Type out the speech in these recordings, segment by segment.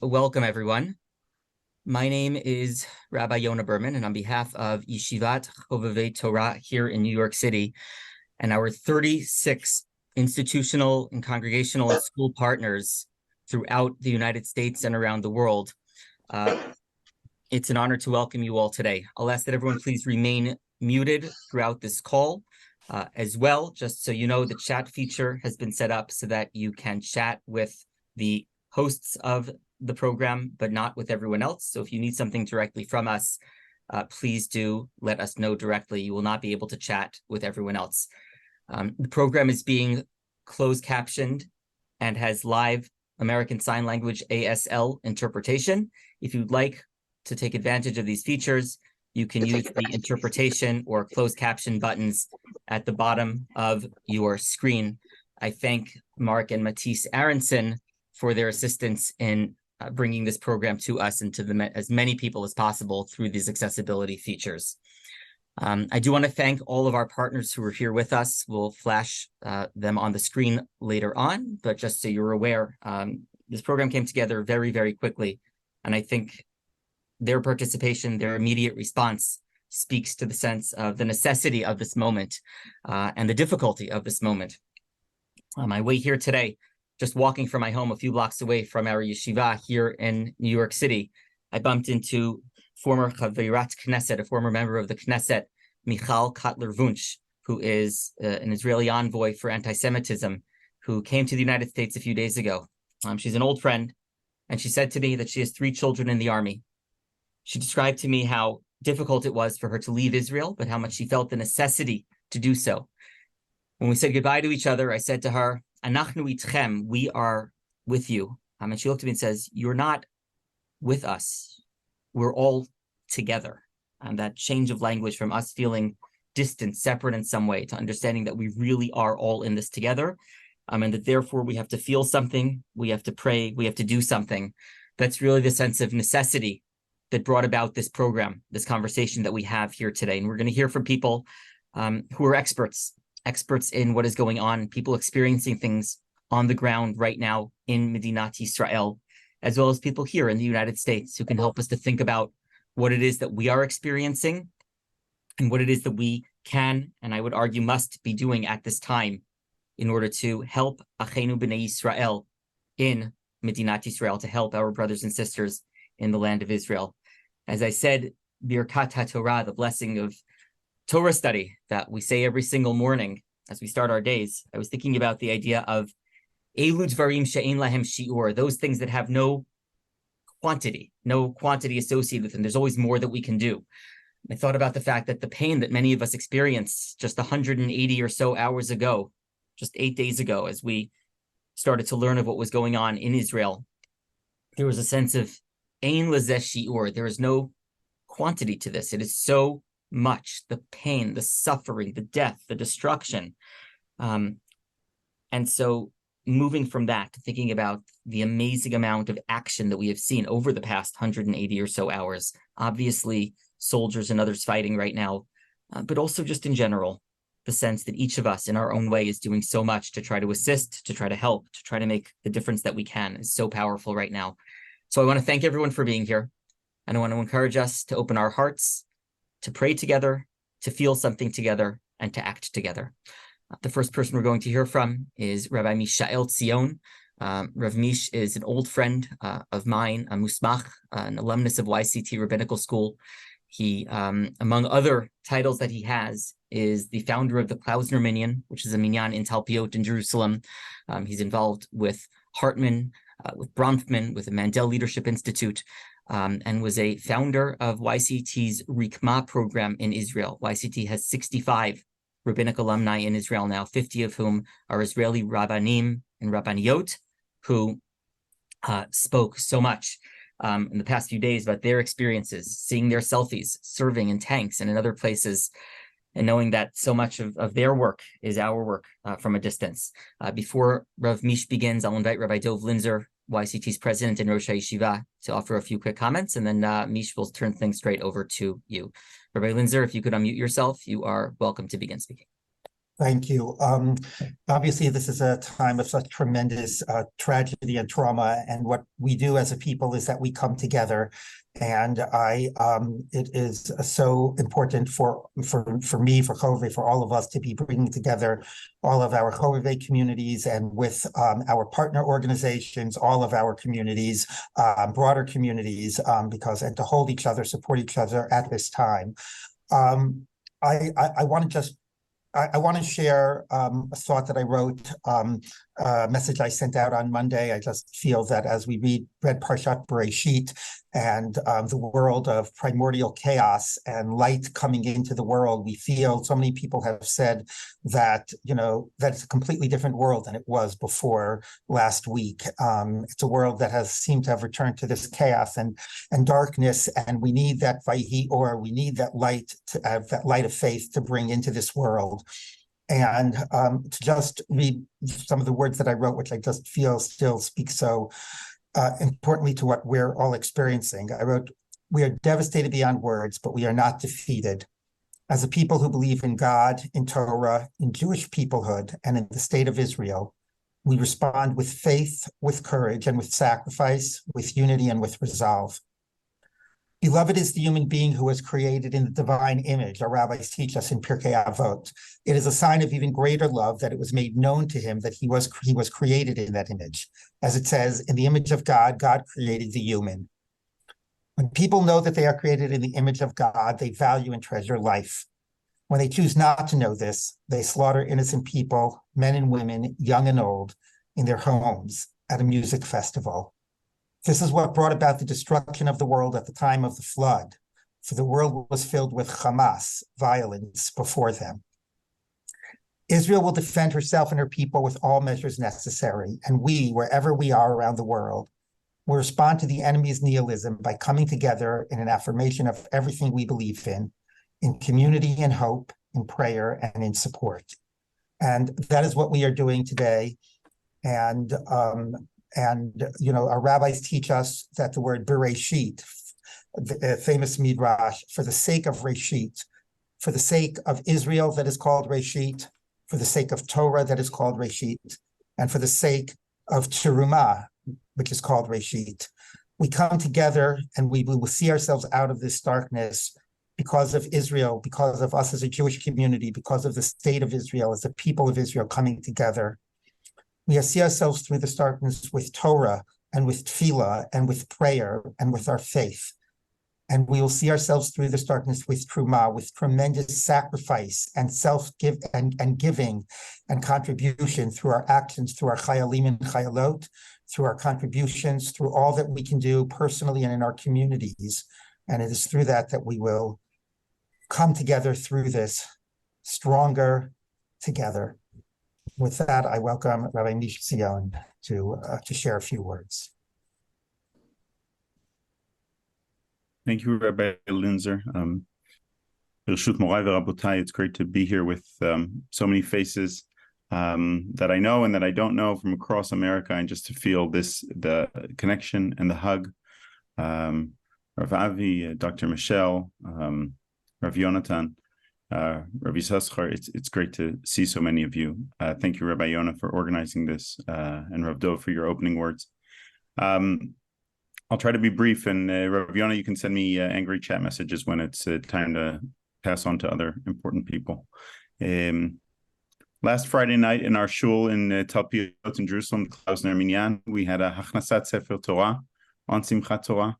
Welcome, everyone. My name is Rabbi Yonah Berman, and on behalf of Yeshivat Chovevei Torah here in New York City, and our 36 institutional and congregational and school partners throughout the United States and around the world, it's an honor to welcome you all today. I'll ask that everyone please remain muted throughout this call. As well, just so you know, the chat feature has been set up so that you can chat with the hosts of the program, but not with everyone else. So if you need something directly from us, please do let us know directly. You will not be able to chat with everyone else. The program is being closed captioned and has live American Sign Language ASL interpretation. If you'd like to take advantage of these features, you can use the interpretation or closed caption buttons at the bottom of your screen. I thank Mark and Matisse Aronson for their assistance in bringing this program to us and to as many people as possible through these accessibility features. I do want to thank all of our partners who are here with us. We'll flash them on the screen later on, but just so you're aware, this program came together very, very quickly. And I think their participation, their immediate response speaks to the sense of the necessity of this moment and the difficulty of this moment. On my way here today, just walking from my home a few blocks away from our yeshiva here in New York City, I bumped into former Chavirat Knesset, a former member of the Knesset, Michal Kotler-Wunsch, who is an Israeli envoy for anti-Semitism, who came to the United States a few days ago. She's an old friend, and she said to me that she has 3 children in the army. She described to me how difficult it was for her to leave Israel, but how much she felt the necessity to do so. When we said goodbye to each other, I said to her, Anachnu itchem, we are with you. And she looked at me and says, you're not with us. We're all together. And that change of language from us feeling distant, separate in some way, to understanding that we really are all in this together, and that therefore we have to feel something, we have to pray, we have to do something. That's really the sense of necessity that brought about this program, this conversation that we have here today. And we're going to hear from people who are experts in what is going on, people experiencing things on the ground right now in Medinat Yisrael, as well as people here in the United States who can help us to think about what it is that we are experiencing and what it is that we can, and I would argue must be doing at this time in order to help Achenu B'nai Yisrael in Medinat Yisrael, to help our brothers and sisters in the land of Israel. As I said, Birkat HaTorah, the blessing of Torah study that we say every single morning as we start our days, I was thinking about the idea of Elu Dvarim She'ein Lahem Shi'ur, those things that have no quantity associated with them. There's always more that we can do. I thought about the fact that the pain that many of us experienced just 180 or so hours ago, just 8 days ago, as we started to learn of what was going on in Israel, there was a sense of Ein Lazeh Shi'ur. There is no quantity to this. It is so much, the pain, the suffering, the death, the destruction. And so moving from that to thinking about the amazing amount of action that we have seen over the past 180 or so hours, obviously soldiers and others fighting right now, but also just in general, the sense that each of us in our own way is doing so much to try to assist, to try to help, to try to make the difference that we can is so powerful right now. So I want to thank everyone for being here. And I want to encourage us to open our hearts, to pray together, to feel something together, and to act together. The first person we're going to hear from is Rabbi Mishael Tzion. Rav Mish is an old friend of mine, a musmach, an alumnus of YCT Rabbinical School. He, among other titles that he has, is the founder of the Klausner Minyan, which is a minyan in Talpiot in Jerusalem. He's involved with Hartman, with Bronfman, with the Mandel Leadership Institute, and was a founder of YCT's Rikma program in Israel. YCT has 65 rabbinic alumni in Israel now, 50 of whom are Israeli rabbanim and rabbaniyot, who spoke so much in the past few days about their experiences, seeing their selfies, serving in tanks and in other places, and knowing that so much of their work is our work from a distance. Before Rav Mish begins, I'll invite Rabbi Dov Linzer, YCT's president and Rosh HaYeshiva, to offer a few quick comments, and then Mish will turn things straight over to you. Rabbi Linzer, if you could unmute yourself, you are welcome to begin speaking. Thank you. Obviously, this is a time of such tremendous tragedy and trauma, and what we do as a people is that we come together. And it is so important for me, for Chove, for all of us to be bringing together all of our Chove communities and with our partner organizations, all of our communities, broader communities, and to hold each other, support each other at this time. I want to just I want to share a thought that I wrote, a message I sent out on Monday. I just feel that as we read Parshat Bereshit and the world of primordial chaos and light coming into the world, we feel so many people have said that, that it's a completely different world than it was before last week. It's a world that has seemed to have returned to this chaos and darkness, and we need that Vayhi Or, we need that light, that light of faith to bring into this world. And to just read some of the words that I wrote, which I just feel still speak so importantly to what we're all experiencing. I wrote, "We are devastated beyond words, but we are not defeated. As a people who believe in God, in Torah, in Jewish peoplehood, and in the state of Israel, we respond with faith, with courage, and with sacrifice, with unity, and with resolve. Beloved is the human being who was created in the divine image," our rabbis teach us in Pirkei Avot. "It is a sign of even greater love that it was made known to him that he was created in that image. As it says, in the image of God, God created the human." When people know that they are created in the image of God, they value and treasure life. When they choose not to know this, they slaughter innocent people, men and women, young and old, in their homes at a music festival. This is what brought about the destruction of the world at the time of the flood, for the world was filled with Hamas, violence, before them. Israel will defend herself and her people with all measures necessary, and we, wherever we are around the world, will respond to the enemy's nihilism by coming together in an affirmation of everything we believe in community and hope, in prayer and in support. And that is what we are doing today. And our rabbis teach us that the word Bereshit, the famous midrash, for the sake of Reshit, for the sake of Israel that is called Reshit, for the sake of Torah that is called Reshit, and for the sake of Terumah, which is called Reshit, we come together and we will see ourselves out of this darkness because of Israel, because of us as a Jewish community, because of the state of Israel, as the people of Israel coming together. We see ourselves through this darkness with Torah and with tefillah and with prayer and with our faith. And we will see ourselves through this darkness with truma, with tremendous sacrifice and and giving and contribution through our actions, through our chayalim and chayalot, through our contributions, through all that we can do personally and in our communities. And it is through that we will come together through this stronger together. With that, I welcome Rabbi Misha Zion to share a few words. Thank you, Rabbi Linzer. Birshut Morai v'Rabotai, it's great to be here with so many faces that I know and that I don't know from across America, and just to feel the connection and the hug. Rav Avi, Dr. Michelle, Rav Yonatan, Rabbi Saschar, it's great to see so many of you. Thank you, Rabbi Yonah, for organizing this, and Rav Dov for your opening words. I'll try to be brief, and Rav Yonah, you can send me angry chat messages when it's time to pass on to other important people. Last Friday night in our shul in Talpiot in Jerusalem, Klausner Minyan, we had a Hachnasat Sefer Torah on Simchat Torah.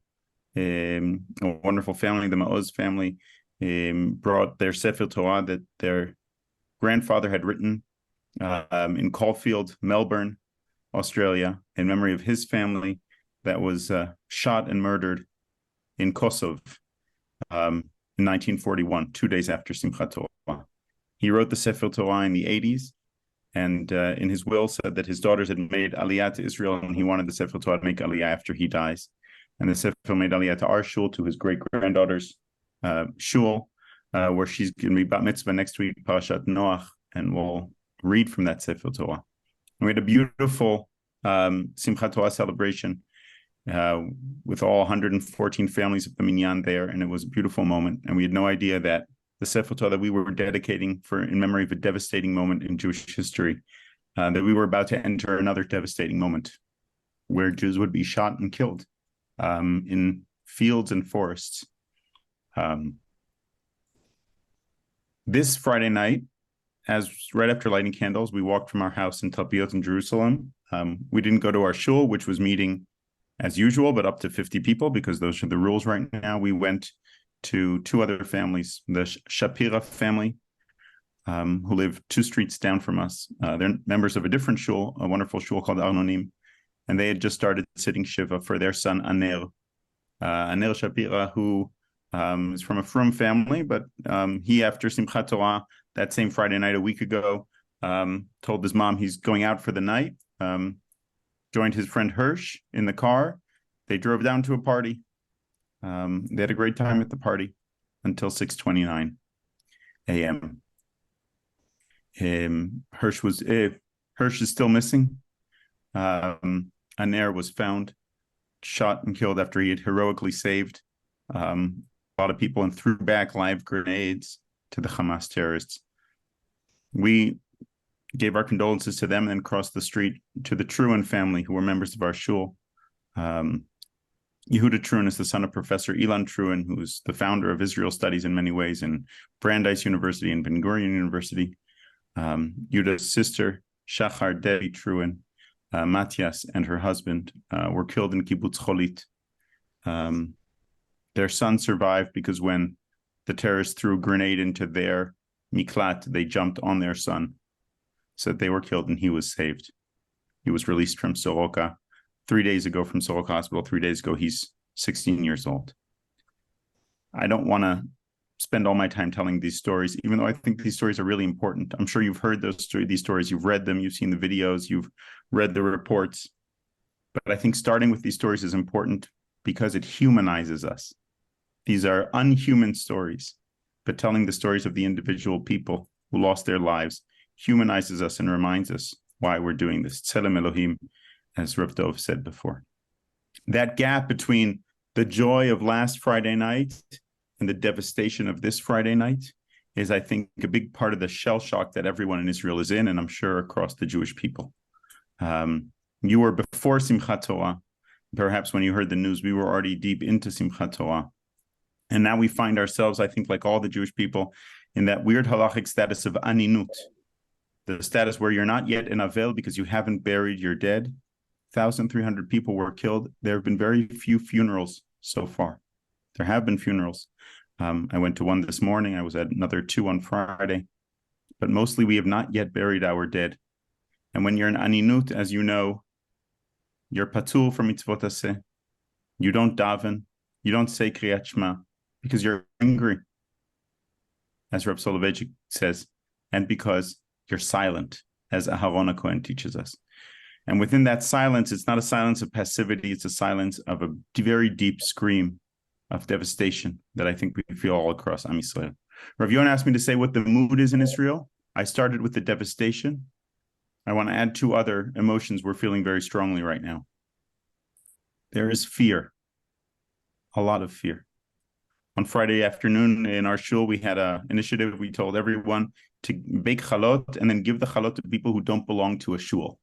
A wonderful family, the Maoz family, brought their Sefer Torah that their grandfather had written in Caulfield, Melbourne, Australia, in memory of his family that was shot and murdered in Kosovo in 1941, 2 days after Simchat Torah. He wrote the Sefer Torah in the 80s, and in his will said that his daughters had made Aliyah to Israel, and he wanted the Sefer Torah to make Aliyah after he dies. And the Sefer made Aliyah to our shul, to his great-granddaughter's shul, where she's going to be bat mitzvah next week, Parashat Noach, and we'll read from that Sefer Torah. And we had a beautiful Simchat Torah celebration with all 114 families of the Minyan there, and it was a beautiful moment. And we had no idea that the Sefer Torah that we were dedicating in memory of a devastating moment in Jewish history, that we were about to enter another devastating moment where Jews would be shot and killed in fields and forests. This Friday night, right after lighting candles, we walked from our house in Talpiot in Jerusalem. We didn't go to our shul, which was meeting as usual, but up to 50 people, because those are the rules right now. We went to two other families, the Shapira family, who live 2 streets down from us. They're members of a different shul, a wonderful shul called Arnonim, and they had just started sitting Shiva for their son, Aner Shapira, who is from a frum family, but he, after Simchat Torah, that same Friday night a week ago, told his mom he's going out for the night, joined his friend Hirsch in the car. They drove down to a party. They had a great time at the party until 6:29 a.m. Hirsch is still missing. Aner was found shot and killed after he had heroically saved a lot of people and threw back live grenades to the Hamas terrorists. We gave our condolences to them and then crossed the street to the Truen family, who were members of our shul. Yehuda Truen is the son of Professor Ilan Truen, who's the founder of Israel Studies in many ways in Brandeis University and Ben Gurion University. Yehuda's sister, Shachar Devi Truen, Matthias, and her husband were killed in Kibbutz Cholit. Their son survived because when the terrorists threw a grenade into their miklat, they jumped on their son. So they were killed and he was saved. He was released from Soroka 3 days ago from Soroka Hospital. 3 days ago, he's 16 years old. I don't want to spend all my time telling these stories, even though I think these stories are really important. I'm sure you've heard these stories, you've read them, you've seen the videos, you've read the reports. But I think starting with these stories is important because it humanizes us. These are unhuman stories, but telling the stories of the individual people who lost their lives humanizes us and reminds us why we're doing this. Tzelem Elohim, as Rav Dov said before. That gap between the joy of last Friday night and the devastation of this Friday night is, I think, a big part of the shell shock that everyone in Israel is in, and I'm sure across the Jewish people. You were before Simchat Torah. Perhaps when you heard the news, we were already deep into Simchat Torah. And now we find ourselves, I think, like all the Jewish people, in that weird halachic status of aninut, the status where you're not yet in Avel because you haven't buried your dead. 1,300 people were killed. There have been very few funerals so far. There have been funerals. I went to one this morning. I was at another 2 on Friday. But mostly we have not yet buried our dead. And when you're in aninut, as you know, you're patul from mitzvot aseh. You don't daven. You don't say kriyat shema because you're angry, as Reb Soloveitchik says, and because you're silent, as Aharon HaKohen teaches us. And within that silence, it's not a silence of passivity, it's a silence of a very deep scream of devastation that I think we feel all across Am Yisrael. Rav Yonah asked me to say what the mood is in Israel. I started with the devastation. I want to add 2 other emotions we're feeling very strongly right now. There is fear, a lot of fear. On Friday afternoon in our shul, we had an initiative. We told everyone to bake chalot and then give the chalot to people who don't belong to a shul.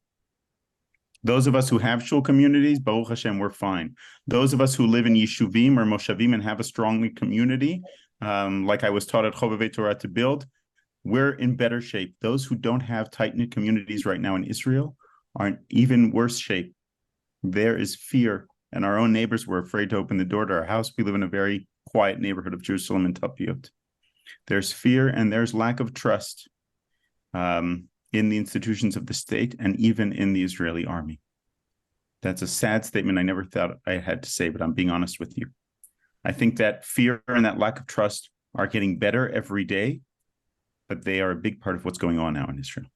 Those of us who have shul communities, Baruch Hashem, we're fine. Those of us who live in yeshuvim or moshavim and have a strong community, like I was taught at Chovevei Torah to build, we're in better shape. Those who don't have tight-knit communities right now in Israel are in even worse shape. There is fear, and our own neighbors were afraid to open the door to our house. We live in a very quiet neighborhood of Jerusalem and Talpiot. There's fear and there's lack of trust in the institutions of the state and even in the Israeli army. That's a sad statement I never thought I had to say, but I'm being honest with you. I think that fear and that lack of trust are getting better every day, but they are a big part of what's going on now in Israel.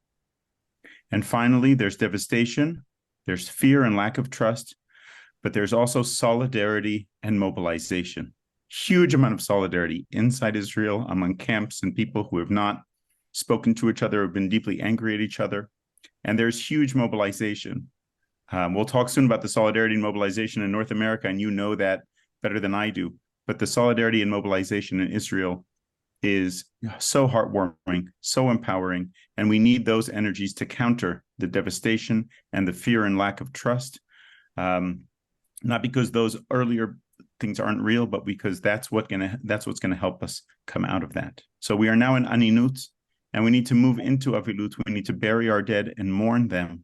And finally, there's devastation, there's fear and lack of trust, but there's also solidarity and mobilization. Huge amount of solidarity inside Israel among camps and people who have not spoken to each other, have been deeply angry at each other. And there's huge mobilization. We'll talk soon about the solidarity and mobilization in North America, and you know that better than I do. But the solidarity and mobilization in Israel is so heartwarming, so empowering, and we need those energies to counter the devastation and the fear and lack of trust. Not because those earlier things aren't real, but because that's what's gonna help us come out of that. So we are now in Aninut, and we need to move into Avilut. We need to bury our dead and mourn them,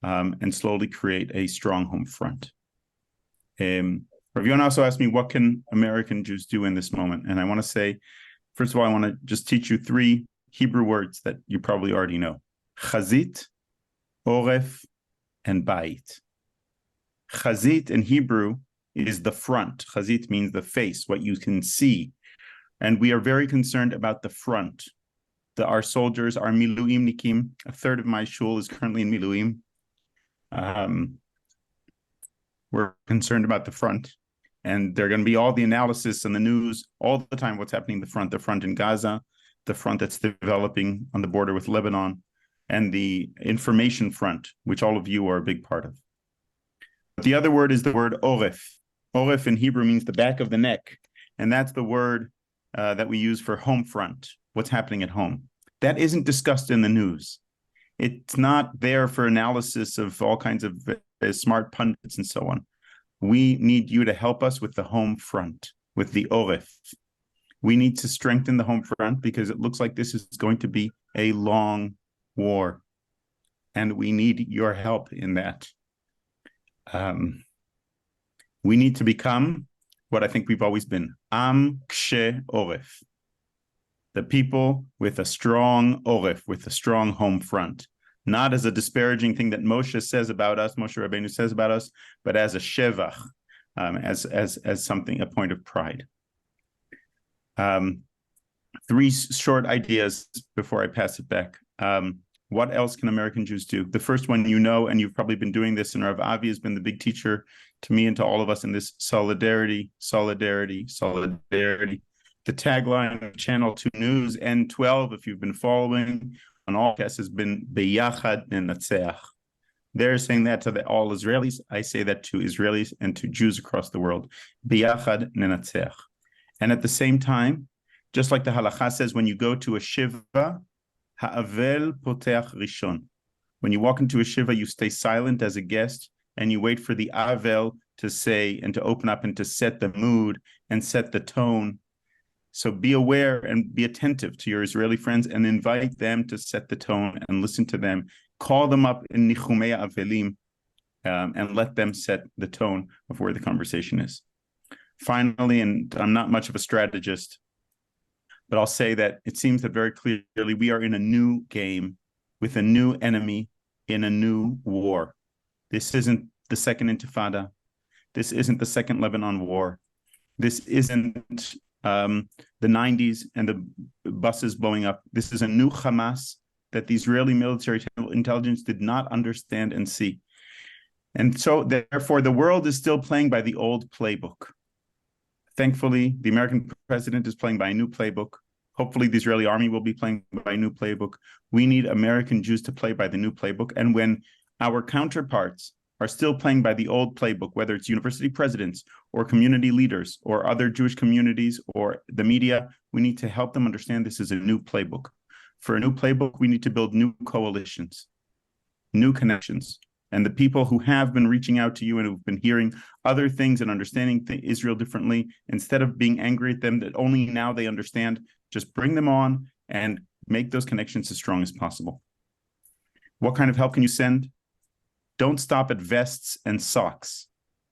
and slowly create a strong home front. Rav Yonah also asked me, what can American Jews do in this moment? And I want to say, first of all, I want to just teach you 3 Hebrew words that you probably already know: chazit, oref, and bait. Chazit in Hebrew is the front. Chazit means the face, what you can see. And we are very concerned about the front. Our soldiers, our miluimnikim, a third of my shul is currently in miluim. We're concerned about the front. And there are going to be all the analysis and the news all the time, what's happening in the front in Gaza, the front that's developing on the border with Lebanon, and the information front, which all of you are a big part of. But the other word is the word oref. Oref in Hebrew means the back of the neck. And that's the word that we use for home front, what's happening at home. That isn't discussed in the news. It's not there for analysis of all kinds of smart pundits and so on. We need you to help us with the home front, with the oref. We need to strengthen the home front because it looks like this is going to be a long war. And we need your help in that. We need to become what I think we've always been, Am Kshe Oref. The people with a strong oref, with a strong home front. Not as a disparaging thing that Moshe says about us, Moshe Rabbeinu says about us, but as a shevach, as something, a point of pride. 3 short ideas before I pass it back. What else can American Jews do? The first one, you know, and you've probably been doing this, and Rav Avi has been the big teacher to me and to all of us in this: solidarity, solidarity, solidarity. The tagline of Channel 2 News, N12, if you've been following, on all podcasts has been Beyachad Nenatzeach. They're saying that to all Israelis. I say that to Israelis and to Jews across the world. Beyachad Nenatzeach. And at the same time, just like the halacha says, when you go to a shiva, ha'avel poteach rishon. When you walk into a shiva, you stay silent as a guest, and you wait for the avel to say and to open up and to set the mood and set the tone. So be aware and be attentive to your Israeli friends and invite them to set the tone and listen to them. Call them up in Nichumei Avelim and let them set the tone of where the conversation is. Finally, and I'm not much of a strategist, but I'll say that it seems that very clearly we are in a new game with a new enemy in a new war. This isn't the second Intifada. This isn't the second Lebanon war. This isn't the 90s and the buses blowing up. This is a new Hamas that the Israeli military intelligence did not understand and see. And so therefore the world is still playing by the old playbook. Thankfully, the American president is playing by a new playbook. Hopefully the Israeli army will be playing by a new playbook. We need American Jews to play by the new playbook. And when our counterparts are still playing by the old playbook, whether it's university presidents or community leaders or other Jewish communities or the media, we need to help them understand this is a new playbook. For a new playbook, we need to build new coalitions, new connections. And the people who have been reaching out to you and who've been hearing other things and understanding Israel differently, instead of being angry at them that only now they understand, just bring them on and make those connections as strong as possible. What kind of help can you send? Don't stop at vests and socks,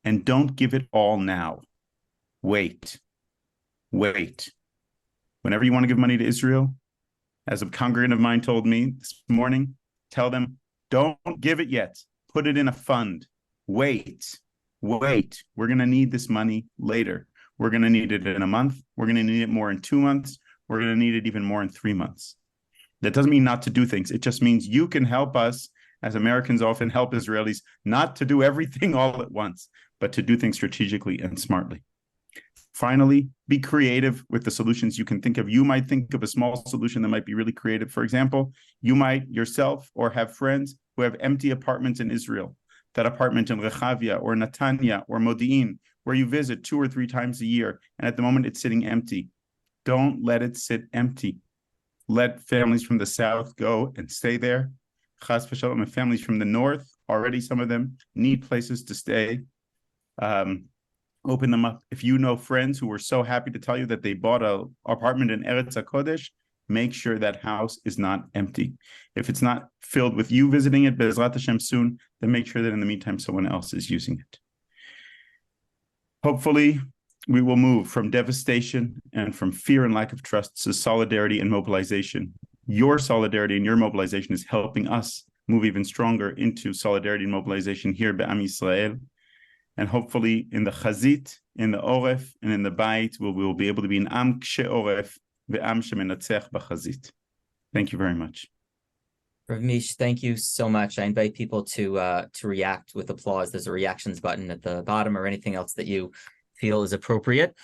and don't give it all now. Wait. Whenever you want to give money to Israel, as a congregant of mine told me this morning, tell them, don't give it yet. Put it in a fund. Wait. We're going to need this money later. We're going to need it in a month. We're going to need it more in 2 months. We're going to need it even more in 3 months. That doesn't mean not to do things. It just means you can help us, as Americans often help Israelis, not to do everything all at once, but to do things strategically and smartly. Finally, be creative with the solutions you can think of. You might think of a small solution that might be really creative. For example, you might yourself or have friends who have empty apartments in Israel. That apartment in Rechavia or Netanya or Modi'in, where you visit 2 or 3 times a year, and at the moment it's sitting empty. Don't let it sit empty. Let families from the south go and stay there. Chas v'shalom, and families from the north, already some of them need places to stay. Open them up. If you know friends who were so happy to tell you that they bought an apartment in Eretz HaKodesh, make sure that house is not empty. If it's not filled with you visiting it, Be'ezrat Hashem soon, then make sure that in the meantime someone else is using it. Hopefully, we will move from devastation and from fear and lack of trust to solidarity and mobilization. Your solidarity and your mobilization is helping us move even stronger into solidarity and mobilization here Be'am Yisrael. And hopefully in the Chazit, in the Oref, and in the Bait, we will be able to be an Am Kshe Oref, Ve'am Shemenatzech B'Chazit. Thank you very much. Rav Mish, thank you so much. I invite people to react with applause. There's a reactions button at the bottom, or anything else that you feel is appropriate.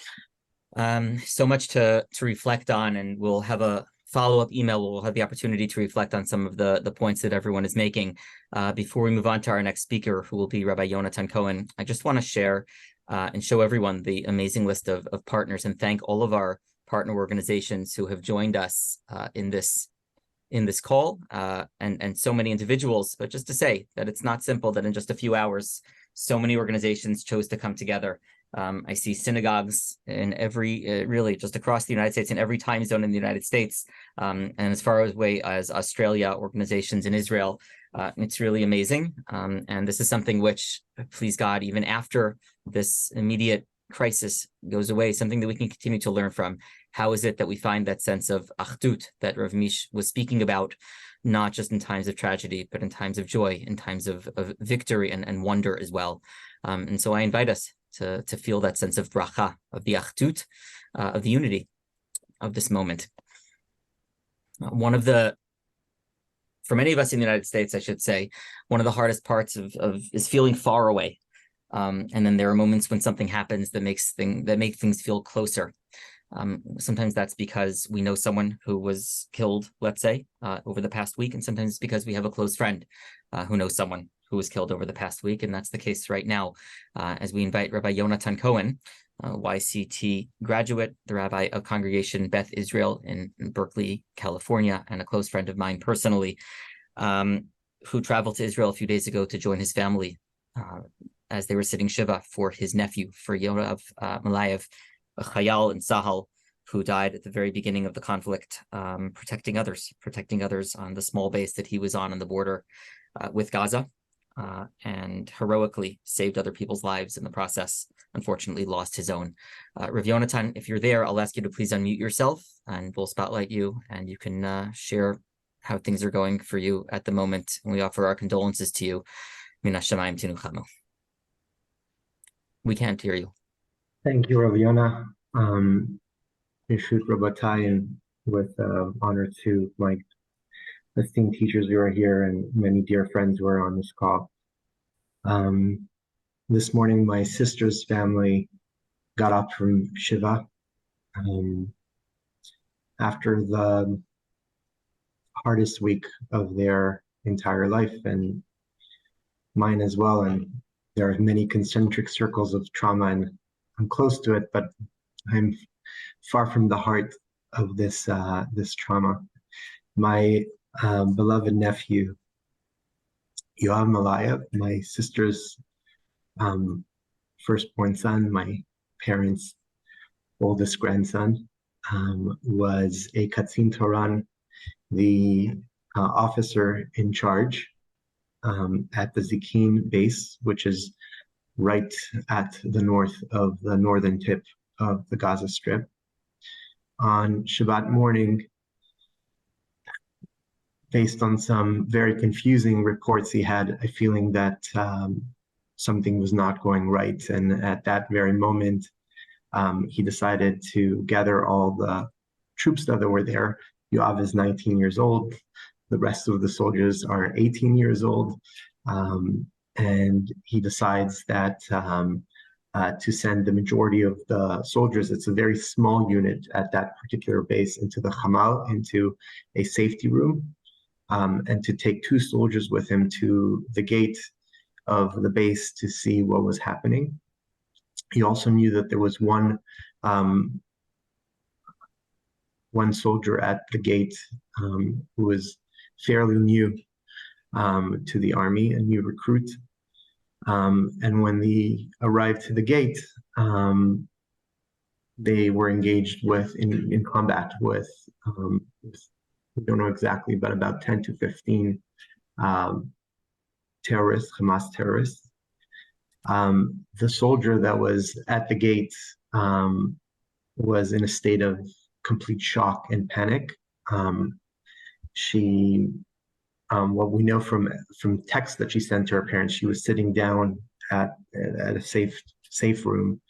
So much to reflect on, and we'll have a follow-up email where we'll have the opportunity to reflect on some of the points that everyone is making. Before we move on to our next speaker, who will be Rabbi Yonatan Cohen, I just want to share and show everyone the amazing list of partners, and thank all of our partner organizations who have joined us in this call, and so many individuals. But just to say that it's not simple, that in just a few hours, so many organizations chose to come together. I see synagogues in every, really just across the United States, in every time zone in the United States, and as far away as Australia, organizations in Israel. It's really amazing. And this is something which, please God, even after this immediate crisis goes away, something that we can continue to learn from. How is it that we find that sense of achdut that Rav Mish was speaking about, not just in times of tragedy, but in times of joy, in times of victory and wonder as well. And so I invite us to feel that sense of bracha, of the achdut, of the unity of this moment. For many of us in the United States, I should say, one of the hardest parts is feeling far away. And then there are moments when something happens that make things feel closer. Sometimes that's because we know someone who was killed, let's say, over the past week, and sometimes it's because we have a close friend who knows someone who was killed over the past week, and that's the case right now, as we invite Rabbi Yonatan Cohen, YCT graduate, the rabbi of Congregation Beth Israel in Berkeley, California, and a close friend of mine personally, who traveled to Israel a few days ago to join his family as they were sitting Shiva for his nephew, for Yorav Malayev, a Chayal in Sahel, who died at the very beginning of the conflict, protecting others on the small base that he was on the border with Gaza, and heroically saved other people's lives in the process. Unfortunately, lost his own. Rav Yonatan, if you're there, I'll ask you to please unmute yourself, and we'll spotlight you, and you can share how things are going for you at the moment. And we offer our condolences to you. Min hashamayim tinuchanu. We can't hear you. Thank you, Rav Yona. Yeshut Rabotai, and with honor to my esteemed teachers who are here and many dear friends who are on this call. This morning, my sister's family got up from Shiva after the hardest week of their entire life, and mine as well. And there are many concentric circles of trauma, and I'm close to it, but I'm far from the heart of this trauma. My beloved nephew, Yoav Malayev, my sister's firstborn son, my parents' oldest grandson, was a Katzin Toran, the officer in charge at the Zikin base, which is right at the north of the northern tip of the Gaza Strip. On Shabbat morning, based on some very confusing reports, he had a feeling that something was not going right. And at that very moment, he decided to gather all the troops that were there. Yoav is 19 years old. The rest of the soldiers are 18 years old. And he decides that to send the majority of the soldiers, it's a very small unit at that particular base, into the Hamal, into a safety room, and to take 2 soldiers with him to the gate of the base to see what was happening. He also knew that there was one one soldier at the gate who was fairly new to the army, a new recruit. And when they arrived to the gate, they were engaged in combat with, we don't know exactly, but about 10 to 15 terrorists, Hamas terrorists. The soldier that was at the gate was in a state of complete shock and panic. What we know from texts that she sent to her parents, she was sitting down at a safe room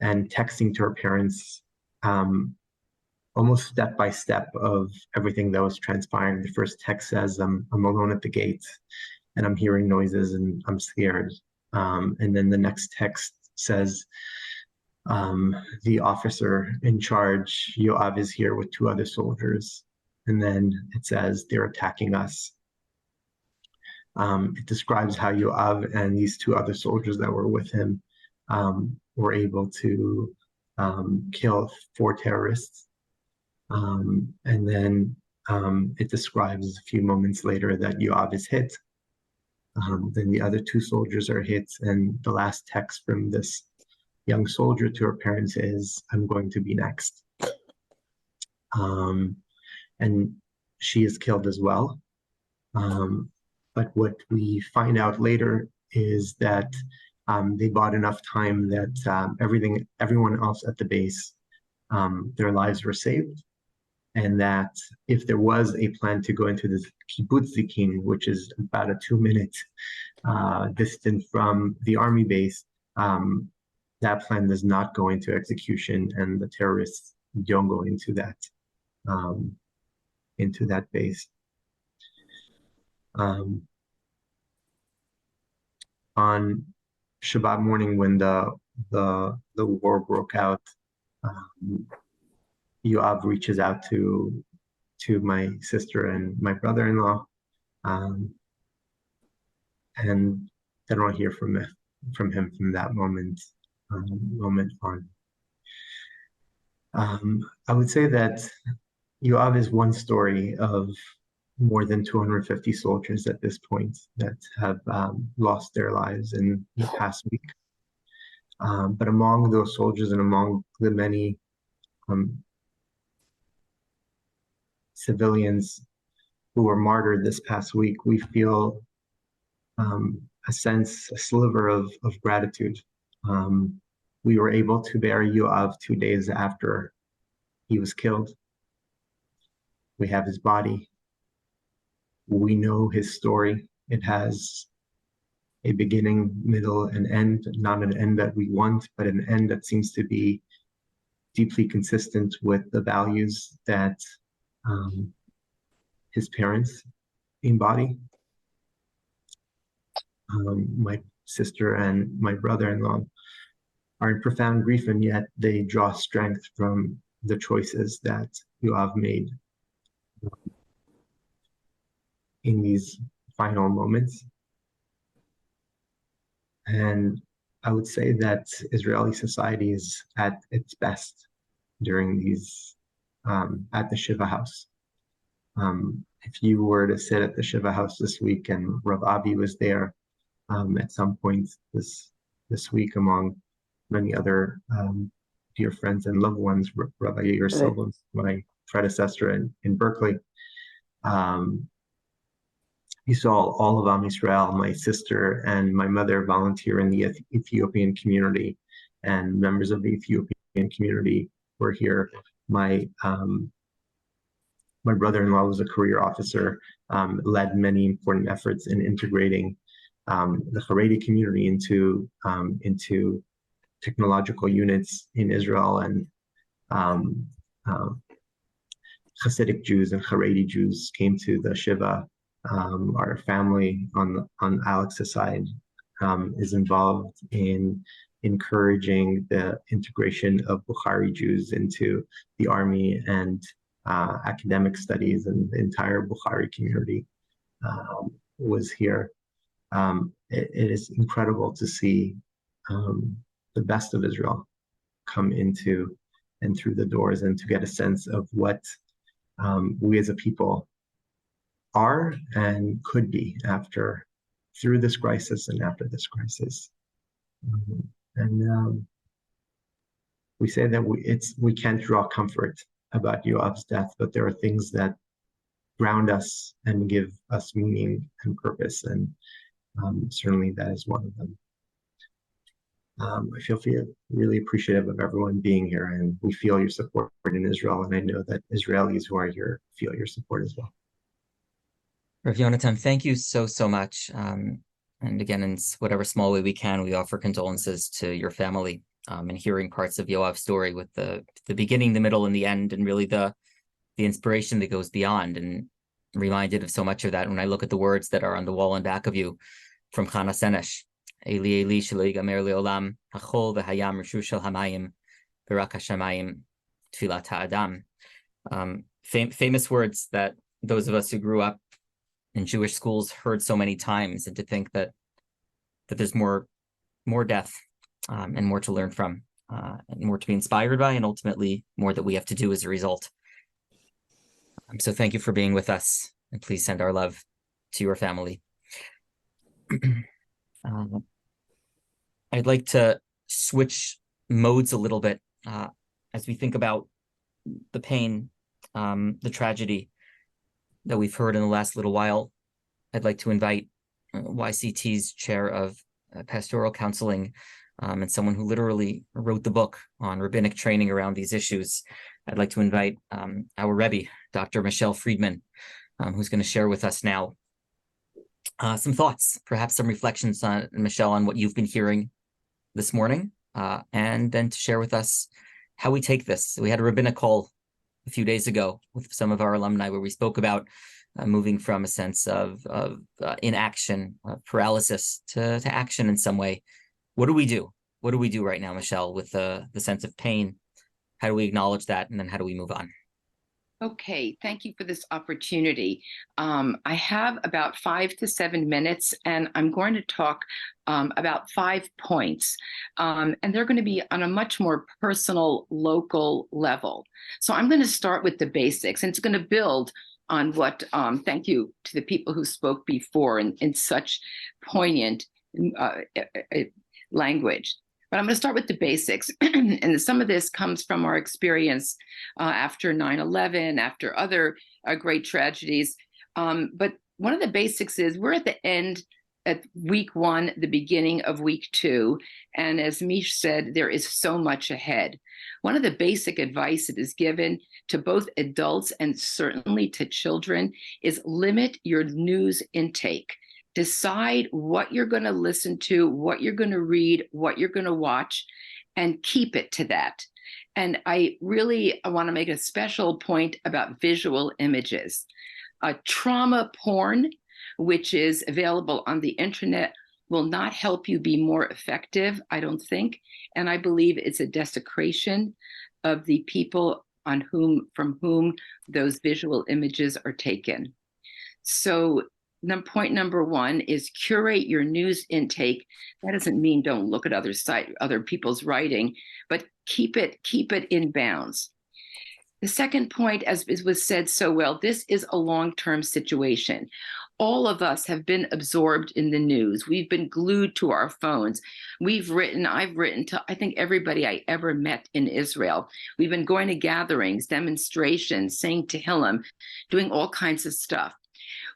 and texting to her parents almost step by step of everything that was transpiring. The first text says, I'm alone at the gate and I'm hearing noises and I'm scared. And then the next text says, the officer in charge, Yoav, is here with 2 other soldiers. And then it says, they're attacking us. It describes how Yoav and these 2 other soldiers that were with him were able to kill 4 terrorists. And then it describes a few moments later that Yoav is hit. Then the other 2 soldiers are hit. And the last text from this young soldier to her parents is, I'm going to be next. And she is killed as well. But what we find out later is that they bought enough time that everyone else at the base, their lives were saved. And that if there was a plan to go into this kibbutz zikim, which is about a 2-minute distance from the army base, that plan does not go into execution, and the terrorists don't go into that base. On Shabbat morning, when the war broke out, Yoav reaches out to my sister and my brother-in-law, and I don't hear from him from that moment on. I would say that Yoav is one story of more than 250 soldiers at this point that have lost their lives in the past week. But among those soldiers and among the many civilians who were martyred this past week, we feel a sliver of gratitude. We were able to bury Yoav 2 days after he was killed. We have his body. We know his story. It has a beginning, middle, and end, not an end that we want, but an end that seems to be deeply consistent with the values that his parents embody. My sister and my brother-in-law are in profound grief, and yet they draw strength from the choices that Yoav made in these final moments. And I would say that Israeli society is at its best during these, at the Shiva house. If you were to sit at the Shiva house this week, and Rav Avi was there at some point this week, among many other dear friends and loved ones, Rabbi Yair Silva, my predecessor in Berkeley. You saw all of Am Yisrael, my sister and my mother volunteer in the Ethiopian community, and members of the Ethiopian community were here. My brother-in-law was a career officer, led many important efforts in integrating the Haredi community into technological units in Israel, and Hasidic Jews and Haredi Jews came to the Shiva. Our family on Alex's side is involved in encouraging the integration of Bukhari Jews into the army and academic studies, and the entire Bukhari community was here. It is incredible to see the best of Israel come into and through the doors, and to get a sense of what we as a people are and could be through this crisis and after this crisis. And we say that we can't draw comfort about Yoav's death, but there are things that ground us and give us meaning and purpose, and certainly that is one of them. I feel really appreciative of everyone being here, and we feel your support in Israel, and I know that Israelis who are here feel your support as well. Rav Yonatan, thank you so much. And again, in whatever small way we can, we offer condolences to your family, and hearing parts of Yoav's story with the beginning, the middle, and the end, and really the inspiration that goes beyond. And reminded of so much of that when I look at the words that are on the wall in back of you from Chana Senesh. Eli Eli Shelo Yigamer Leolam Hachol V'Hayam Rishu Shel Hamayim V'Rak Hashamayim Tfilat Ha'adam. Famous words that those of us who grew up in Jewish schools heard so many times, and to think that there's more death, and more to learn from, and more to be inspired by, and ultimately more that we have to do as a result. So thank you for being with us, and please send our love to your family. I'd like to switch modes a little bit as we think about the pain, the tragedy that we've heard in the last little while. I'd like to invite YCT's chair of pastoral counseling, and someone who literally wrote the book on rabbinic training around these issues. I'd like to invite our Rebbe, Dr. Michelle Friedman, who's going to share with us now some thoughts, perhaps some reflections, Michelle, on what you've been hearing this morning, and then to share with us how we take this. We had a rabbinic call a few days ago with some of our alumni where we spoke about moving from a sense of inaction, paralysis, to action in some way. What do we do? What do we do right now, Michelle, with the sense of pain? How do we acknowledge that, and then how do we move on? Okay, thank you for this opportunity. I have about 5 to 7 minutes, and I'm going to talk about 5 points, and they're going to be on a much more personal, local level. So I'm going to start with the basics, and it's going to build on what, thank you to the people who spoke before in such poignant language. But I'm going to start with the basics. And some of this comes from our experience after 9/11, after other great tragedies. But one of the basics is we're at the end at week 1, the beginning of week 2. And as Mish said, there is so much ahead. One of the basic advice that is given to both adults and certainly to children is limit your news intake. Decide what you're going to listen to, what you're going to read, what you're going to watch, and keep it to that. And I want to make a special point about visual images. Trauma porn, which is available on the internet, will not help you be more effective, I don't think. And I believe it's a desecration of the people from whom those visual images are taken. So point number 1 is curate your news intake. That doesn't mean don't look at other people's writing, but keep it in bounds. The second point, as was said so well, this is a long-term situation. All of us have been absorbed in the news. We've been glued to our phones. I've written to, I think, everybody I ever met in Israel. We've been going to gatherings, demonstrations, saying Tehillim, doing all kinds of stuff.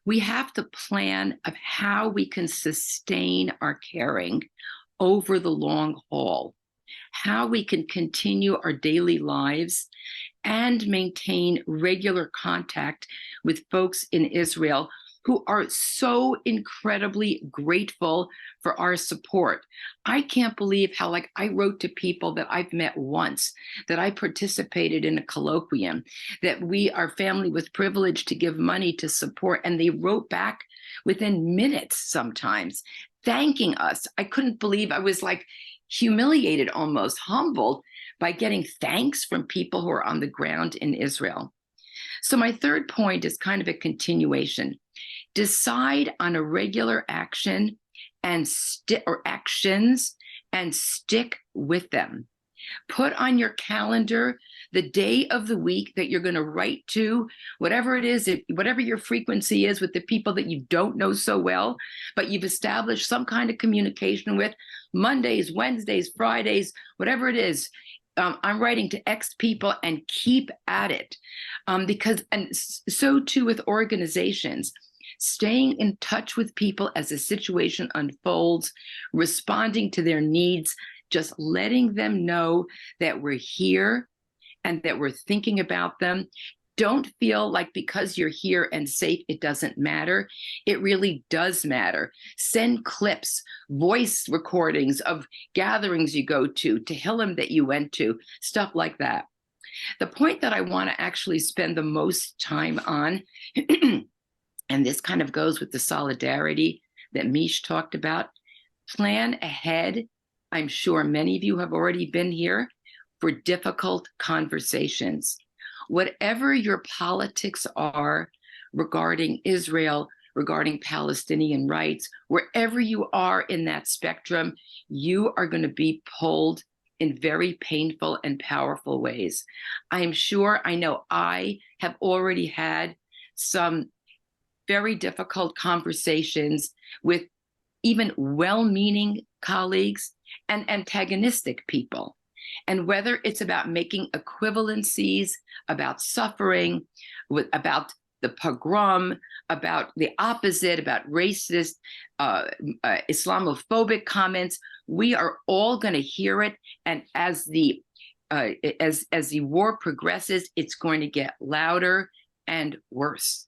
We have to plan of how we can sustain our caring over the long haul, how we can continue our daily lives and maintain regular contact with folks in Israel who are so incredibly grateful for our support. I can't believe how, I wrote to people that I've met once, that I participated in a colloquium, that our family was privileged to give money to support, and they wrote back within minutes sometimes, thanking us. I couldn't believe, I was humiliated, almost humbled by getting thanks from people who are on the ground in Israel. So my third point is kind of a continuation. Decide on a regular action or actions and stick with them. Put on your calendar the day of the week that you're going to write to, whatever it is, whatever your frequency is with the people that you don't know so well, but you've established some kind of communication with. Mondays, Wednesdays, Fridays, whatever it is. I'm writing to X people, and keep at it. Because, and so too with organizations, staying in touch with people as the situation unfolds, responding to their needs, just letting them know that we're here and that we're thinking about them. Don't feel like because you're here and safe, it doesn't matter. It really does matter. Send clips, voice recordings of gatherings you go to Tehillim that you went to, stuff like that. The point that I want to actually spend the most time on, and this kind of goes with the solidarity that Mish talked about, plan ahead. I'm sure many of you have already been here for difficult conversations. Whatever your politics are regarding Israel, regarding Palestinian rights, wherever you are in that spectrum, you are going to be pulled in very painful and powerful ways. I know I have already had some very difficult conversations with even well-meaning colleagues and antagonistic people. And whether it's about making equivalencies, about suffering, about the pogrom, about the opposite, about racist, Islamophobic comments, we are all going to hear it. And as the war progresses, it's going to get louder and worse.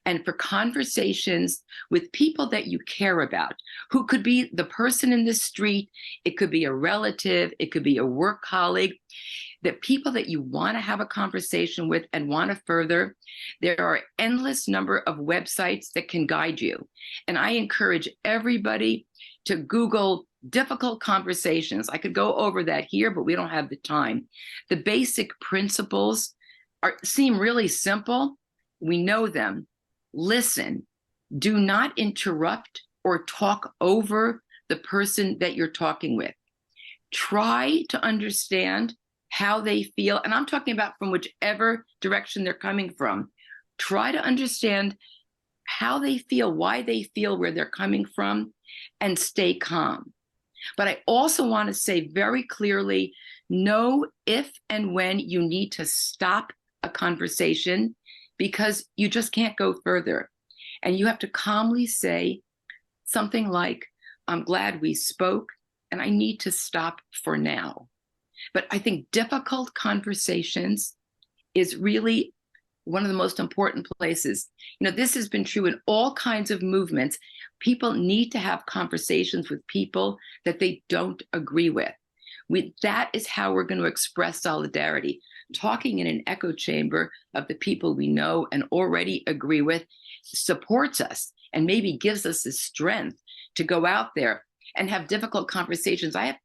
And for conversations with people that you care about, who could be the person in the street, it could be a relative, it could be a work colleague, the people that you want to have a conversation with and want to further, there are endless number of websites that can guide you. And I encourage everybody to Google difficult conversations. I could go over that here, but we don't have the time. The basic principles seem really simple. We know them. Listen, do not interrupt or talk over the person that you're talking with. Try to understand how they feel, and I'm talking about from whichever direction they're coming from. Try to understand how they feel, why they feel, where they're coming from, and stay calm. But I also want to say very clearly, know if and when you need to stop a conversation, because you just can't go further. And you have to calmly say something like, I'm glad we spoke, and I need to stop for now. But I think difficult conversations is really one of the most important places. This has been true in all kinds of movements. People need to have conversations with people that they don't agree with. That is how we're going to express solidarity. Talking in an echo chamber of the people we know and already agree with supports us and maybe gives us the strength to go out there and have difficult conversations. I have,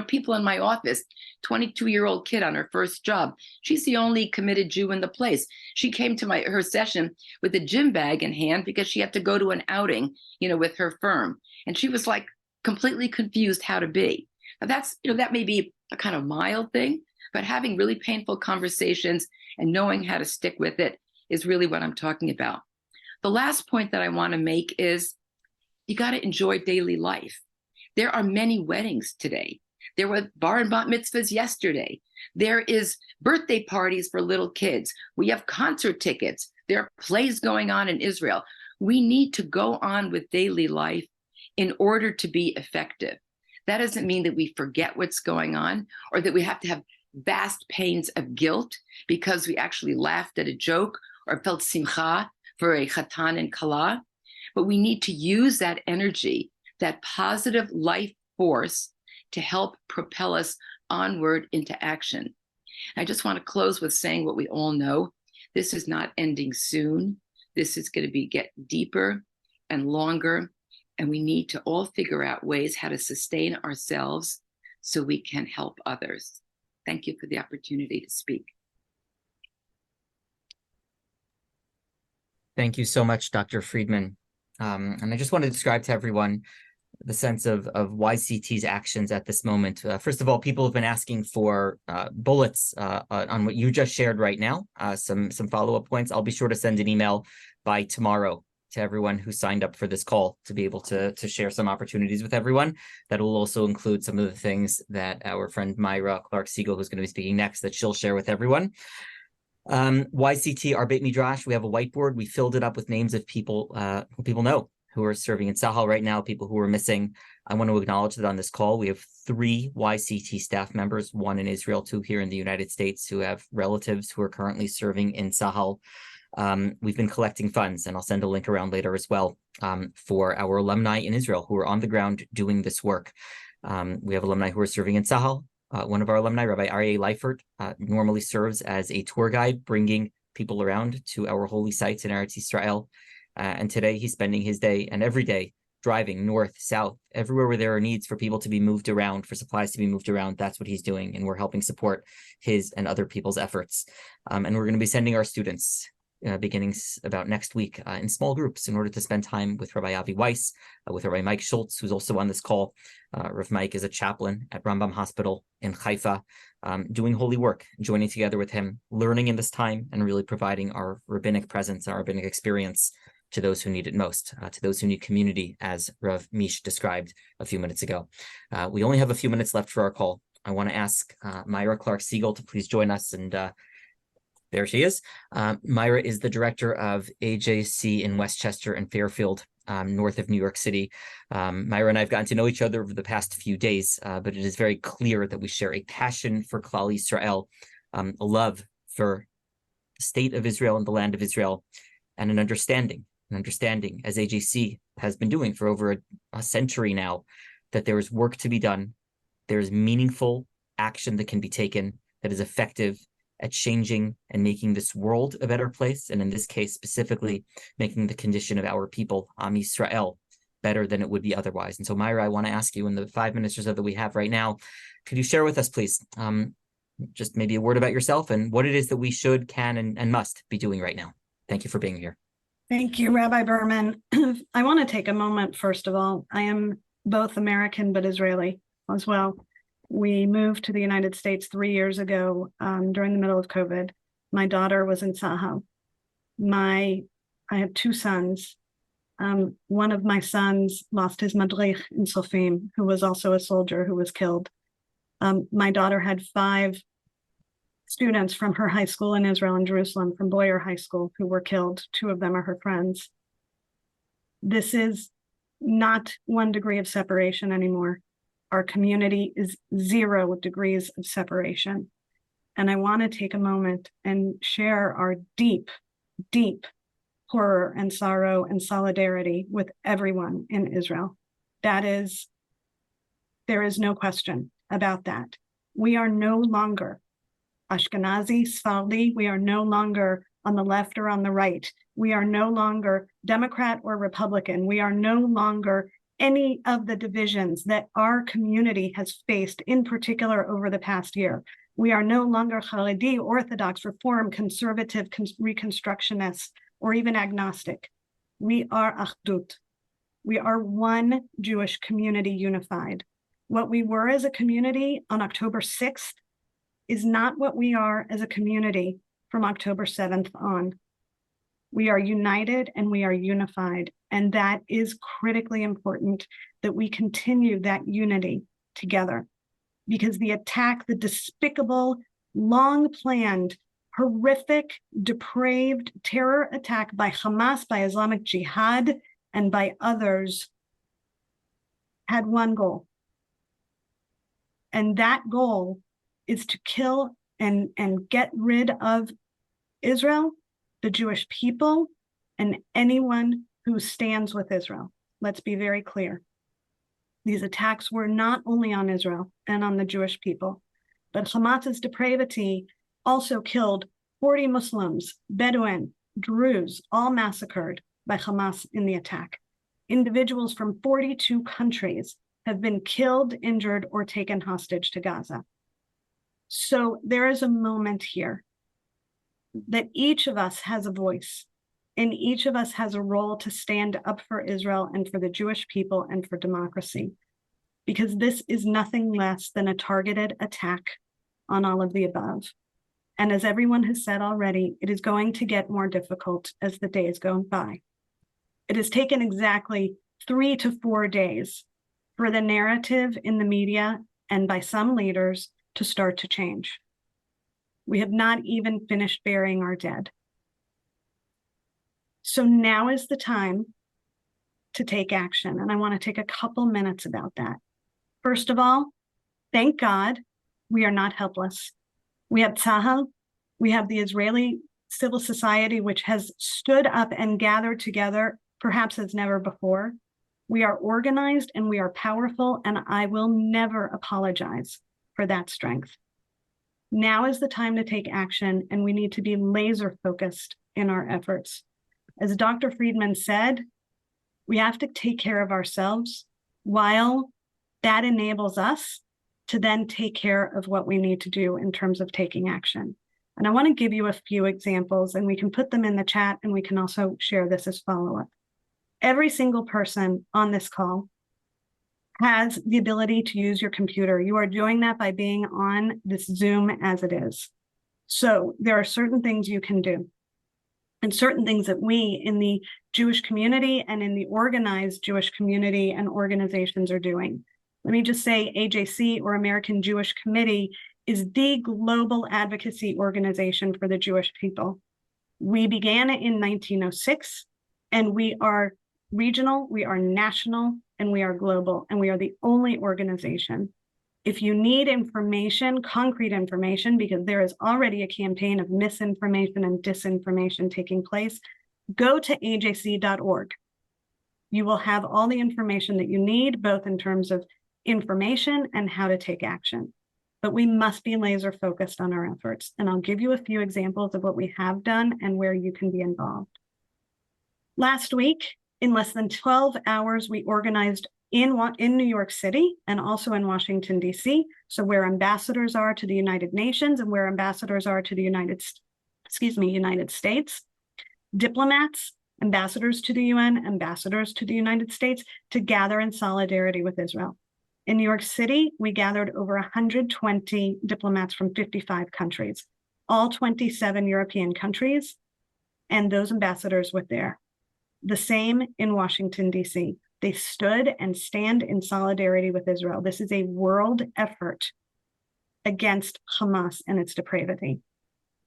people in my office, 22-year-old kid on her first job. She's the only committed Jew in the place. She came to her session with a gym bag in hand because she had to go to an outing, with her firm. And she was like completely confused how to be. Now that's, that may be a kind of mild thing, but having really painful conversations and knowing how to stick with it is really what I'm talking about. The last point that I want to make is you got to enjoy daily life. There are many weddings today. There were bar and bat mitzvahs yesterday. There is birthday parties for little kids. We have concert tickets. There are plays going on in Israel. We need to go on with daily life in order to be effective. That doesn't mean that we forget what's going on or that we have to have vast pains of guilt because we actually laughed at a joke or felt simcha for a chatan and kala. But we need to use that energy, that positive life force, to help propel us onward into action. I just want to close with saying what we all know. This is not ending soon. This is going to get deeper and longer. And we need to all figure out ways how to sustain ourselves so we can help others. Thank you for the opportunity to speak. Thank you so much, Dr. Friedman. And I just want to describe to everyone, the sense of YCT's actions at this moment. First of all, people have been asking for bullets on what you just shared right now, some follow-up points. I'll be sure to send an email by tomorrow to everyone who signed up for this call to be able to share some opportunities with everyone. That will also include some of the things that our friend Myra Clark-Siegel, who's going to be speaking next, that she'll share with everyone. YCT, our Beit Midrash, we have a whiteboard. We filled it up with names of people who people know who are serving in Sahel right now, people who are missing. I want to acknowledge that on this call, we have 3 YCT staff members, 1 in Israel, 2 here in the United States, who have relatives who are currently serving in Sahel. We've been collecting funds, and I'll send a link around later as well, for our alumni in Israel who are on the ground doing this work. We have alumni who are serving in Sahel. One of our alumni, Rabbi Aryeh Leifert, normally serves as a tour guide, bringing people around to our holy sites in Eretz Yisrael. And today he's spending his day and every day driving north, south, everywhere where there are needs for people to be moved around, for supplies to be moved around. That's what he's doing. And we're helping support his and other people's efforts. And we're going to be sending our students beginning about next week in small groups in order to spend time with Rabbi Avi Weiss, with Rabbi Mike Schultz, who's also on this call. Rav Mike is a chaplain at Rambam Hospital in Haifa, doing holy work, joining together with him, learning in this time, and really providing our rabbinic presence, our rabbinic experience to those who need it most, to those who need community, as Rav Mish described a few minutes ago. We only have a few minutes left for our call. I want to ask Myra Clark-Siegel to please join us, and there she is. Myra is the director of AJC in Westchester and Fairfield, north of New York City. Myra and I have gotten to know each other over the past few days, but it is very clear that we share a passion for Klal Yisrael, a love for the state of Israel and the land of Israel, and an understanding, as AJC has been doing for over a century now, that there is work to be done. There is meaningful action that can be taken that is effective at changing and making this world a better place, and in this case specifically, making the condition of our people, Am Yisrael, better than it would be otherwise. And so, Myra, I want to ask you, in the 5 minutes or so that we have right now, could you share with us, please, just maybe a word about yourself and what it is that we should, can, and must be doing right now? Thank you for being here. Thank you, Rabbi Berman. I want to take a moment, first of all. I am both American but Israeli as well. We moved to the United States 3 years ago during the middle of COVID. My daughter was in Sahel. I have 2 sons. One of my sons lost his madrich in Sofim, who was also a soldier who was killed. My daughter had 5 students from her high school in Israel and Jerusalem, from Boyer High School, who were killed. 2 of them are her friends. This is not 1 degree of separation anymore. Our community is 0 degrees of separation. And I want to take a moment and share our deep, deep horror and sorrow and solidarity with everyone in Israel. There is no question about that. We are no longer Ashkenazi, Sephardi. We are no longer on the left or on the right. We are no longer Democrat or Republican. We are no longer any of the divisions that our community has faced, in particular over the past year. We are no longer Haredi, Orthodox, Reform, Conservative, Reconstructionist, or even agnostic. We are Achdut. We are one Jewish community unified. What we were as a community on October 6th is not what we are as a community from October 7th on. We are united and we are unified. And that is critically important, that we continue that unity together. Because the attack, the despicable, long-planned, horrific, depraved terror attack by Hamas, by Islamic Jihad, and by others had 1 goal. And that goal is to kill and get rid of Israel, the Jewish people, and anyone who stands with Israel. Let's be very clear. These attacks were not only on Israel and on the Jewish people, but Hamas's depravity also killed 40 Muslims, Bedouin, Druze, all massacred by Hamas in the attack. Individuals from 42 countries have been killed, injured, or taken hostage to Gaza. So there is a moment here that each of us has a voice. And each of us has a role to stand up for Israel and for the Jewish people and for democracy, because this is nothing less than a targeted attack on all of the above. And as everyone has said already, it is going to get more difficult as the days go by. It has taken exactly 3 to 4 days for the narrative in the media and by some leaders to start to change. We have not even finished burying our dead. So now is the time to take action. And I want to take a couple minutes about that. First of all, thank God we are not helpless. We have Tzahal, we have the Israeli civil society, which has stood up and gathered together, perhaps as never before. We are organized and we are powerful, and I will never apologize for that strength. Now is the time to take action, and we need to be laser focused in our efforts. As Dr. Friedman said, we have to take care of ourselves while that enables us to then take care of what we need to do in terms of taking action. And I want to give you a few examples, and we can put them in the chat, and we can also share this as follow-up. Every single person on this call has the ability to use your computer. You are doing that by being on this Zoom as it is. So there are certain things you can do, and certain things that we in the Jewish community and in the organized Jewish community and organizations are doing. Let me just say AJC, or American Jewish Committee, is the global advocacy organization for the Jewish people. We began it in 1906, and we are regional, we are national, and we are global, and we are the only organization. If you need information, concrete information, because there is already a campaign of misinformation and disinformation taking place, go to ajc.org. You will have all the information that you need, both in terms of information and how to take action. But we must be laser focused on our efforts. And I'll give you a few examples of what we have done and where you can be involved. Last week, in less than 12 hours, we organized in New York City and also in Washington, D.C. So where ambassadors are to the United Nations and where ambassadors are to the United States, diplomats, ambassadors to the UN, ambassadors to the United States, to gather in solidarity with Israel. In New York City, we gathered over 120 diplomats from 55 countries, all 27 European countries, and those ambassadors were there. The same in Washington, D.C. They stood and stand in solidarity with Israel. This is a world effort against Hamas and its depravity.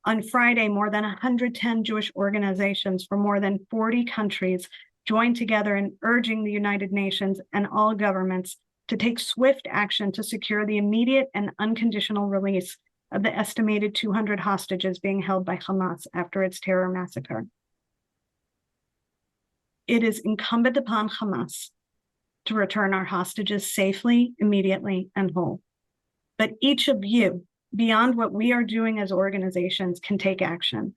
On Friday, more than 110 Jewish organizations from more than 40 countries joined together in urging the United Nations and all governments to take swift action to secure the immediate and unconditional release of the estimated 200 hostages being held by Hamas after its terror massacre. It is incumbent upon Hamas to return our hostages safely, immediately, and whole. But each of you, beyond what we are doing as organizations, can take action.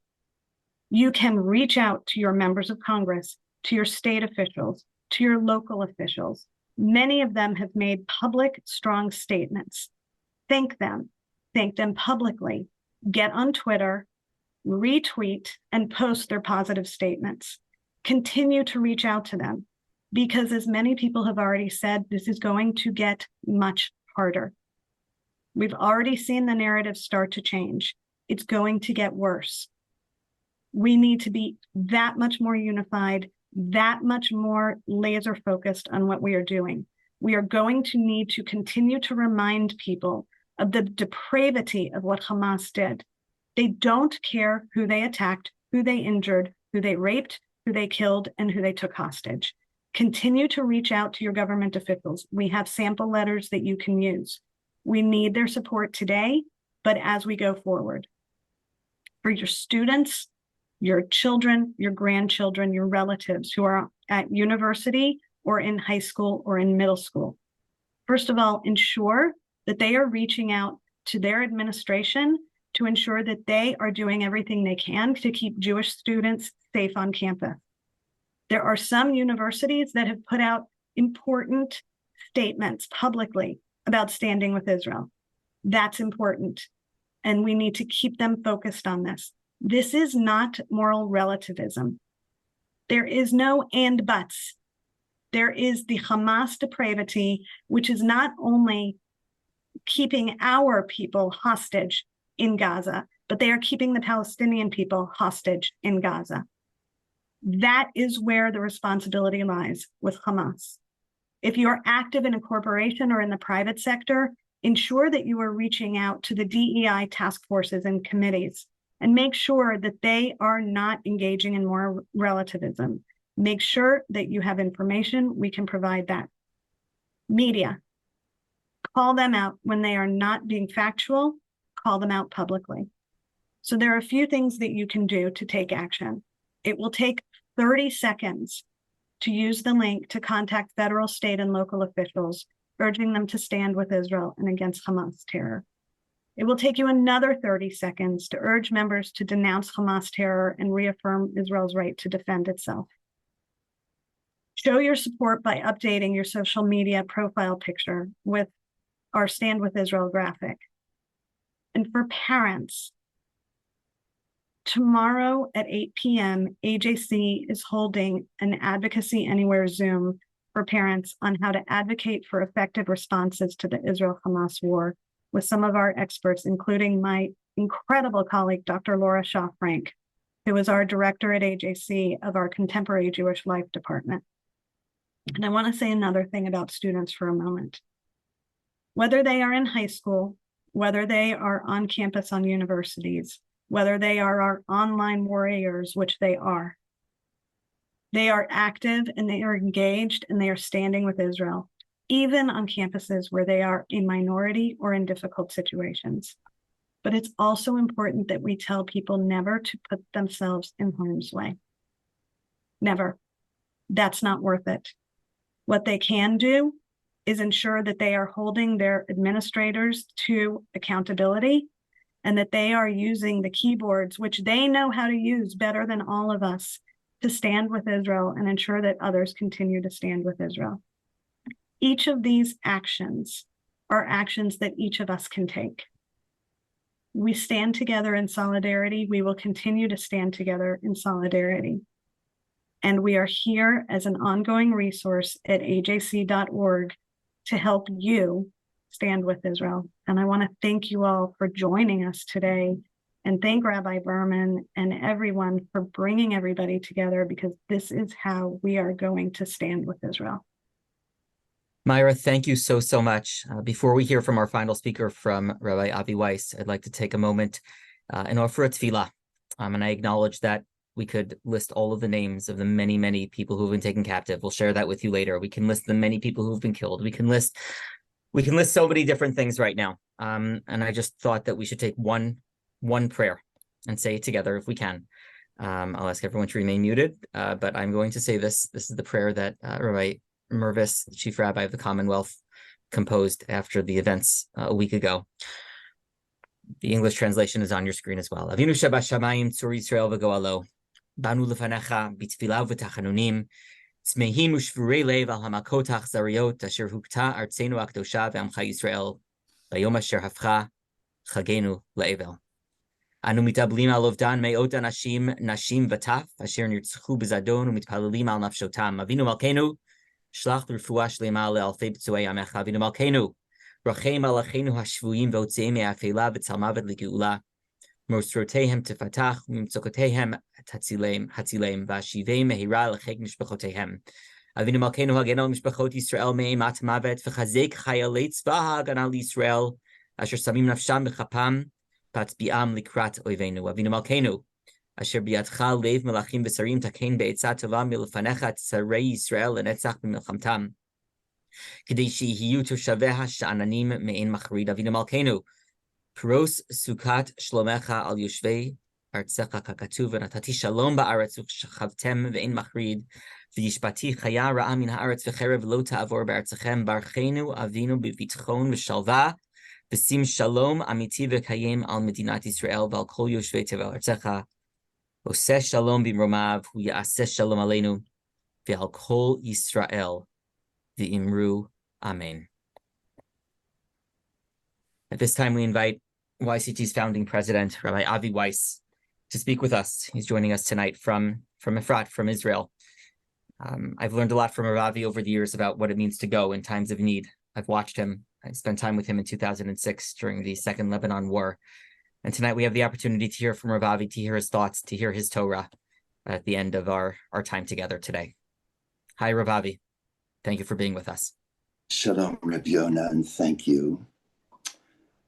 You can reach out to your members of Congress, to your state officials, to your local officials. Many of them have made public, strong statements. Thank them publicly. Get on Twitter, retweet, and post their positive statements. Continue to reach out to them, because as many people have already said, this is going to get much harder. We've already seen the narrative start to change. It's going to get worse. We need to be that much more unified, that much more laser focused on what we are doing. We are going to need to continue to remind people of the depravity of what Hamas did. They don't care who they attacked, who they injured, who they raped, who they killed, and who they took hostage. Continue to reach out to your government officials. We have sample letters that you can use. We need their support today, but as we go forward. For your students, your children, your grandchildren, your relatives who are at university or in high school or in middle school. First of all, ensure that they are reaching out to their administration to ensure that they are doing everything they can to keep Jewish students safe on campus. There are some universities that have put out important statements publicly about standing with Israel. That's important, and we need to keep them focused on this. This is not moral relativism. There is no and buts. There is the Hamas depravity, which is not only keeping our people hostage in Gaza, but they are keeping the Palestinian people hostage in Gaza. That is where the responsibility lies with Hamas. If you are active in a corporation or in the private sector, ensure that you are reaching out to the DEI task forces and committees and make sure that they are not engaging in moral relativism. Make sure that you have information. We can provide that. Media, call them out when they are not being factual, call them out publicly. So there are a few things that you can do to take action. It will take 30 seconds to use the link to contact federal, state, and local officials, urging them to stand with Israel and against Hamas terror. It will take you another 30 seconds to urge members to denounce Hamas terror and reaffirm Israel's right to defend itself. Show your support by updating your social media profile picture with our Stand With Israel graphic. And for parents, tomorrow at 8 p.m., AJC is holding an Advocacy Anywhere Zoom for parents on how to advocate for effective responses to the Israel-Hamas war with some of our experts, including my incredible colleague, Dr. Laura Shaw-Frank, who is our director at AJC of our Contemporary Jewish Life Department. And I want to say another thing about students for a moment. Whether they are in high school, whether they are on campus on universities, whether they are our online warriors, which they are active and they are engaged and they are standing with Israel, even on campuses where they are a minority or in difficult situations. But it's also important that we tell people never to put themselves in harm's way. Never. That's not worth it. What they can do is ensure that they are holding their administrators to accountability and that they are using the keyboards, which they know how to use better than all of us, to stand with Israel and ensure that others continue to stand with Israel. Each of these actions are actions that each of us can take. We stand together in solidarity. We will continue to stand together in solidarity. And we are here as an ongoing resource at ajc.org to help you stand with Israel. And I want to thank you all for joining us today and thank Rabbi Berman and everyone for bringing everybody together, because this is how we are going to stand with Israel. Myra, thank you so much. Before we hear from our final speaker from Rabbi Avi Weiss, I'd like to take a moment and offer a tefillah. And I acknowledge that we could list all of the names of the many people who've been taken captive. We'll share that with you later. We can list the many people who've been killed. We can list so many different things right now. And I just thought that we should take one prayer and say it together if we can. I'll ask everyone to remain muted, but I'm going to say this. This is the prayer that Rabbi Mervis, the Chief Rabbi of the Commonwealth, composed after the events a week ago. The English translation is on your screen as well. Avinu Shabashamayim Tzur Yisrael v'Goalo, Banu Lefanecha b'Tfilah v'Tachanunim, Tzmehim u'Shvurei Lev al Hamakot ha'Achzariot asher hukta Artzenu Akdosha v'Amcha Yisrael Bayom asher hafcha Chagenu le'Evel. Anu mitablim al ovdan me'ot anashim nashim v'taf asher nirtzchu b'Zadon u'mitpalalim al nafshotam. Avinu Malkeinu shlach refuah shlema le'alfei b'tzuei amecha. Avinu Malkeinu rachem al acheinu hashvuyim v'otzeim me'afela v'tzalmavet ligeula. Mosrotehem tefatach u'mimtzokotehem hatzileim v'ashiveim mehira l'chek mishpachotehem. Avinu Malkeinu hagen al mishpachot Yisrael me'imat mavet v'chazek chayalei tzva ha'agana l'Yisrael asher samim nafsham b'chapam patzbi'am likrat oivenu. Avinu Malkeinu asher biyadcha lev melachim v'sarim takein be'etzat tova milfanecha tzarei Yisrael lenetzach b'milchamtam kedei shehiyu toshaveha sha'ananim me'en machrid. Avinu Malkeinu pros sukat shlomecha al yoshvei artzecha kakatuv v'natati shalom ba'aretz u'chavtem ve'en machrid v'yishpati chaya ra'a min ha'aretz v'cherev lo ta'avor be'artzechem barchenu avinu b'vitchon v'shalva v'sim shalom amiti v'kayem al medinat Yisrael v'al kol yoshvei tevel artzecha oseh shalom b'mromav hu ya'aseh shalom aleinu v'al kol Yisrael v'imru amen. At this time, we invite YCT's founding president, Rabbi Avi Weiss, to speak with us. He's joining us tonight from Efrat, from Israel. I've learned a lot from Ravi over the years about what it means to go in times of need. I've watched him. I spent time with him in 2006 during the Second Lebanon War. And tonight we have the opportunity to hear from Ravi, to hear his thoughts, to hear his Torah at the end of our time together today. Hi, Ravi. Thank you for being with us. Shalom, Reb Yonah, and thank you.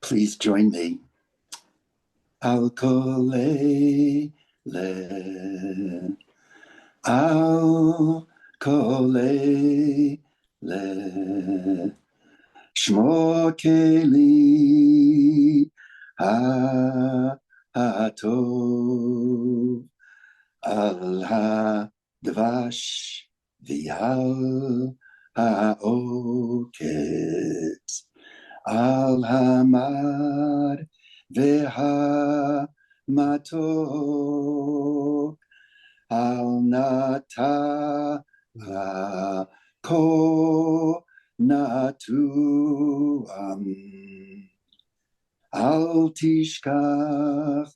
Please join me. Al kol le, al kol le, shmo keli hatov, al ha-dvash v'al ha-oket, al hamar ve'hamatok, al nata ko natuam, al tishkach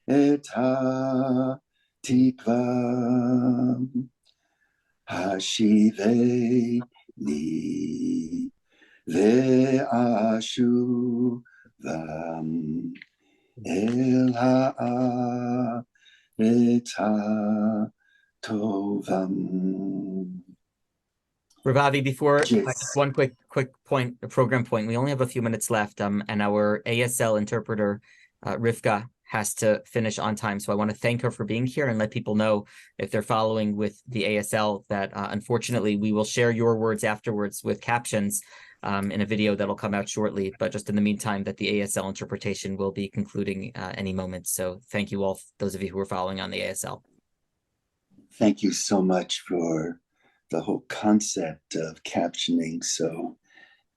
et ha-tikva, hashiveni ve'ashuvam el ha'aretz ha'tovam. Ravi, before Yes. just one quick point, a program point. We only have a few minutes left, and our ASL interpreter, Rivka, has to finish on time. So I want to thank her for being here and let people know, if they're following with the ASL, that unfortunately we will share your words afterwards with captions in a video that'll come out shortly. But just in the meantime, that the ASL interpretation will be concluding any moment. So thank you all, those of you who are following on the ASL. Thank you so much for the whole concept of captioning, so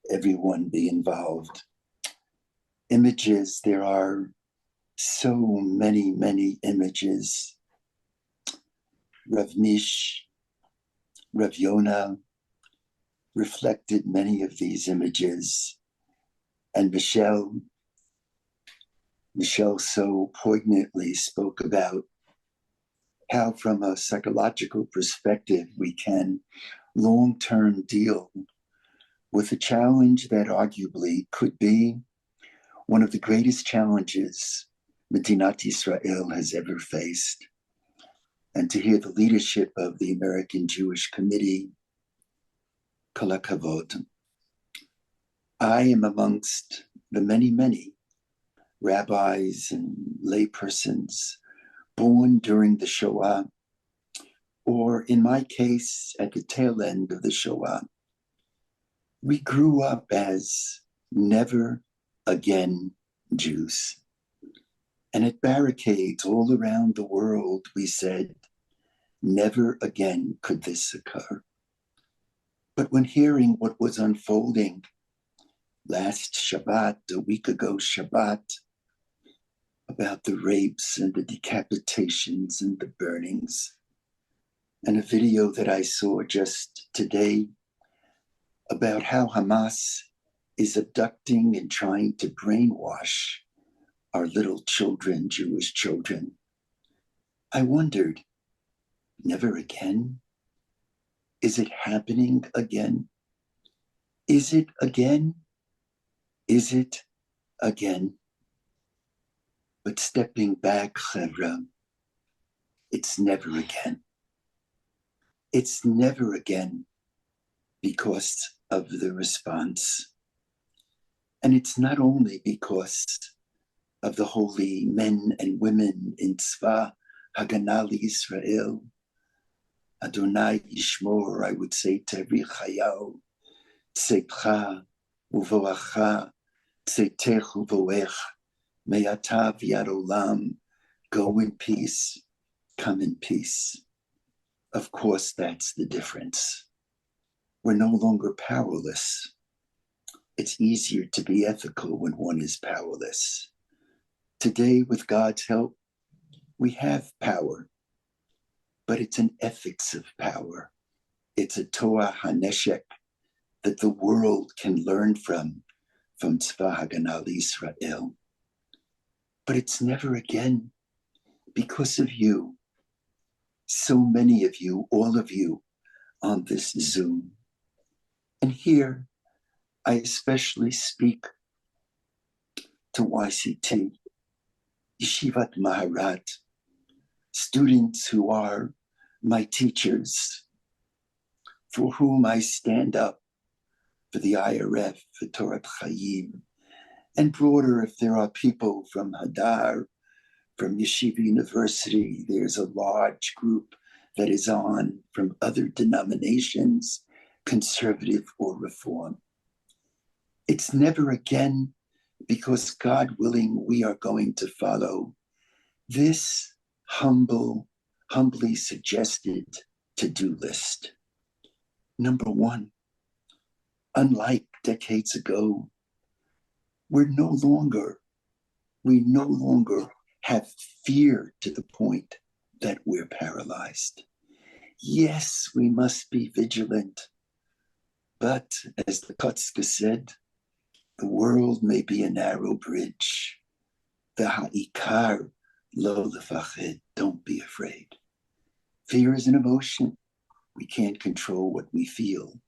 everyone be involved. Images, there are so many images. Rav Mish, Rav Yonah reflected many of these images, and Michelle so poignantly spoke about how, from a psychological perspective, we can long-term deal with a challenge that arguably could be one of the greatest challenges Medinat Israel has ever faced. And to hear the leadership of the American Jewish Committee, kol hakavod. I am amongst the many rabbis and laypersons born during the Shoah, or in my case, at the tail end of the Shoah. We grew up as never again Jews. And at barricades all around the world, we said, never again could this occur. But when hearing what was unfolding last Shabbat, a week ago Shabbat, about the rapes and the decapitations and the burnings, and a video that I saw just today about how Hamas is abducting and trying to brainwash our little children, Jewish children, I wondered, never again? Is it happening again? Is it again? Is it again? But stepping back, Chevra, it's never again. It's never again because of the response. And it's not only because of the holy men and women in Tzva Haganah Yisrael, Adonai Yishmor, I would say to every chayal, Tzecha uvoacha, Tzetech uvoech, Me'ata v'yad olam, go in peace, come in peace. Of course, that's the difference. We're no longer powerless. It's easier to be ethical when one is powerless. Today, with God's help, we have power, but it's an ethics of power. It's a Torah HaNeshek that the world can learn from Tzva Haganah Yisrael. But it's never again because of you. So many of you, all of you, on this Zoom. And here, I especially speak to YCT, Yeshivat Maharat, students who are my teachers, for whom I stand up for the IRF, for Torah Chaim, and broader if there are people from Hadar, from Yeshiva University. There's a large group that is on from other denominations, conservative or reform. It's never again, because God willing, we are going to follow this humbly suggested to-do list. Number one, unlike decades ago, we no longer have fear to the point that we're paralyzed. Yes, we must be vigilant, but as the Kotzka said, the world may be a narrow bridge. The ha'ikar lo lefached, don't be afraid. Fear is an emotion. We can't control what we feel,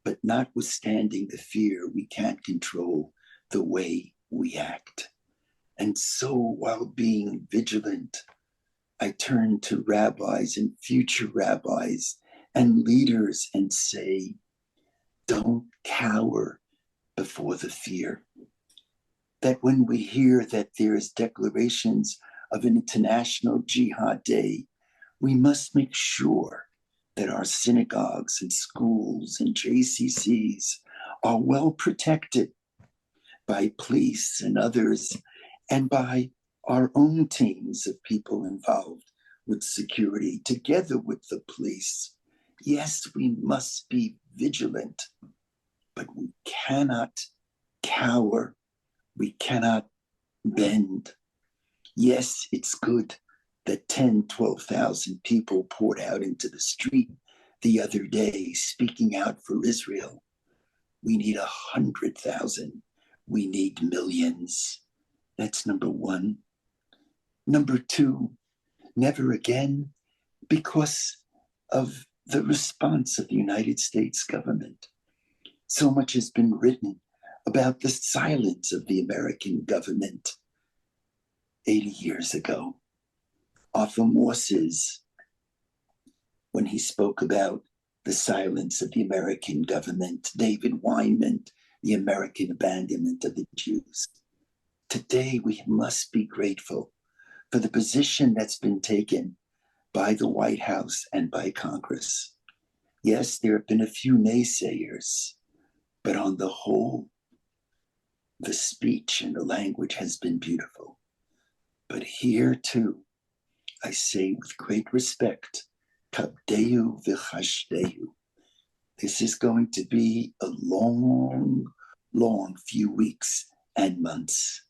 but notwithstanding the fear, we can't control the way we act. And so while being vigilant, I turn to rabbis and future rabbis and leaders and say, don't cower before the fear. That when we hear that there is declarations of an International Jihad Day, we must make sure that our synagogues and schools and JCCs are well protected by police and others, and by our own teams of people involved with security, together with the police. Yes, we must be vigilant, but we cannot cower. We cannot bend. Yes, it's good that 10, 12,000 people poured out into the street the other day speaking out for Israel. We need 100,000. We need millions. That's number one. Number two, never again, because of the response of the United States government. So much has been written about the silence of the American government 80 years ago. Arthur Morse's, when he spoke about the silence of the American government, David Weinman, the American abandonment of the Jews. Today, we must be grateful for the position that's been taken by the White House and by Congress. Yes, there have been a few naysayers, but on the whole, the speech and the language has been beautiful. But here too, I say with great respect, kabdeu v'chashdeu. This is going to be a long few weeks and months.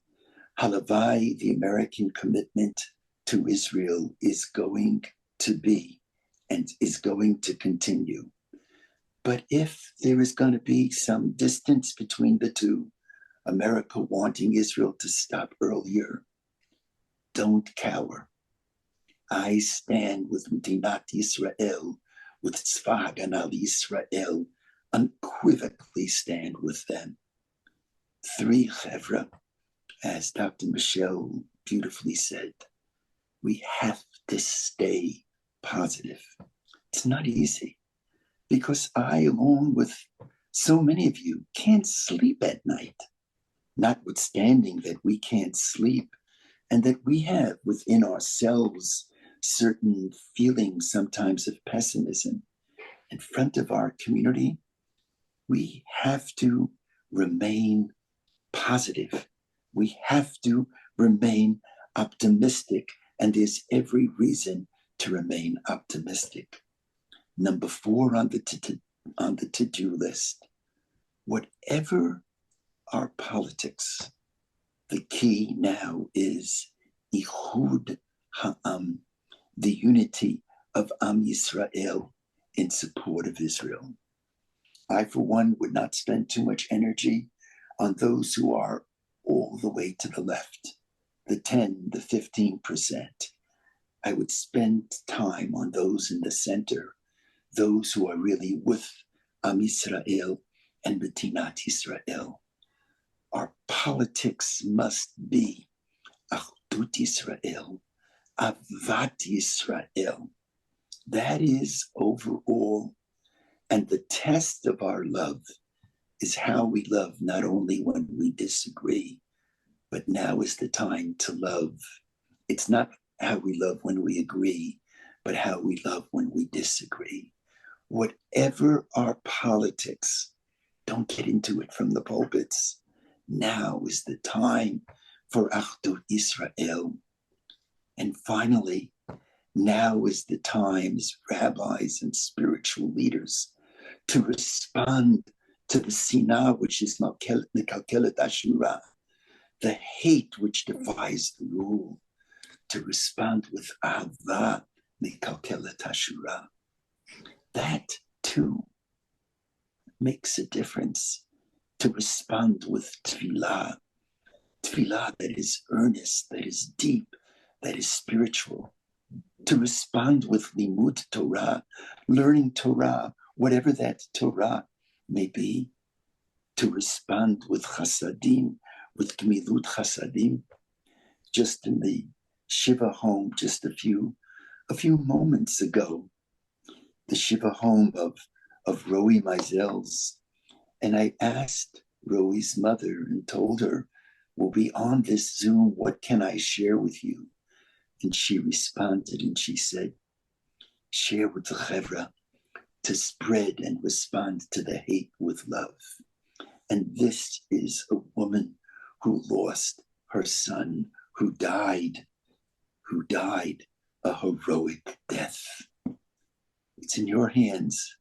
Halavai, the American commitment to Israel is going to be and is going to continue. But if there is going to be some distance between the two, America wanting Israel to stop earlier, don't cower. I stand with Medinat Yisrael, with Tzva Haganah Yisrael, unequivocally stand with them. Three chevra, as Dr. Michelle beautifully said, we have to stay positive. It's not easy, because I, along with so many of you, can't sleep at night, notwithstanding that we can't sleep and that we have within ourselves certain feelings sometimes of pessimism. In front of our community, we have to remain positive. We have to remain optimistic, and there's every reason to remain optimistic. Number 4 on the to-do list, whatever our politics, the key now is Ichud Ha'am, the unity of Am Yisrael in support of Israel. I, for one, would not spend too much energy on those who are all the way to the left, the 10, the 15%. I would spend time on those in the center, those who are really with Am Yisrael and Medinat Israel. Our politics must be Achdut Yisrael, Avat Yisrael. That is overall. And the test of our love is how we love not only when we disagree, but now is the time to love. It's not how we love when we agree, but how we love when we disagree. Whatever our politics, don't get into it from the pulpits. Now is the time for Achdut Israel. And finally, now is the time as rabbis and spiritual leaders to respond to the sinah, which is Mekalkelet Ashura, the hate which defies the rule, to respond with Ahava Mekalkelet Ashura. That too makes a difference. To respond with tefillah that is earnest, that is deep, that is spiritual. To respond with limud Torah, learning Torah, whatever that Torah may be. To respond with chasadim, with gmilut chasadim. Just in the Shiva home, just a few moments ago, the Shiva home of Roe Meisel's. And I asked Roe's mother and told her, we'll be on this Zoom, what can I share with you? And she responded and she said, share with the Chevra to spread and respond to the hate with love. And this is a woman who lost her son, who died a heroic death. It's in your hands.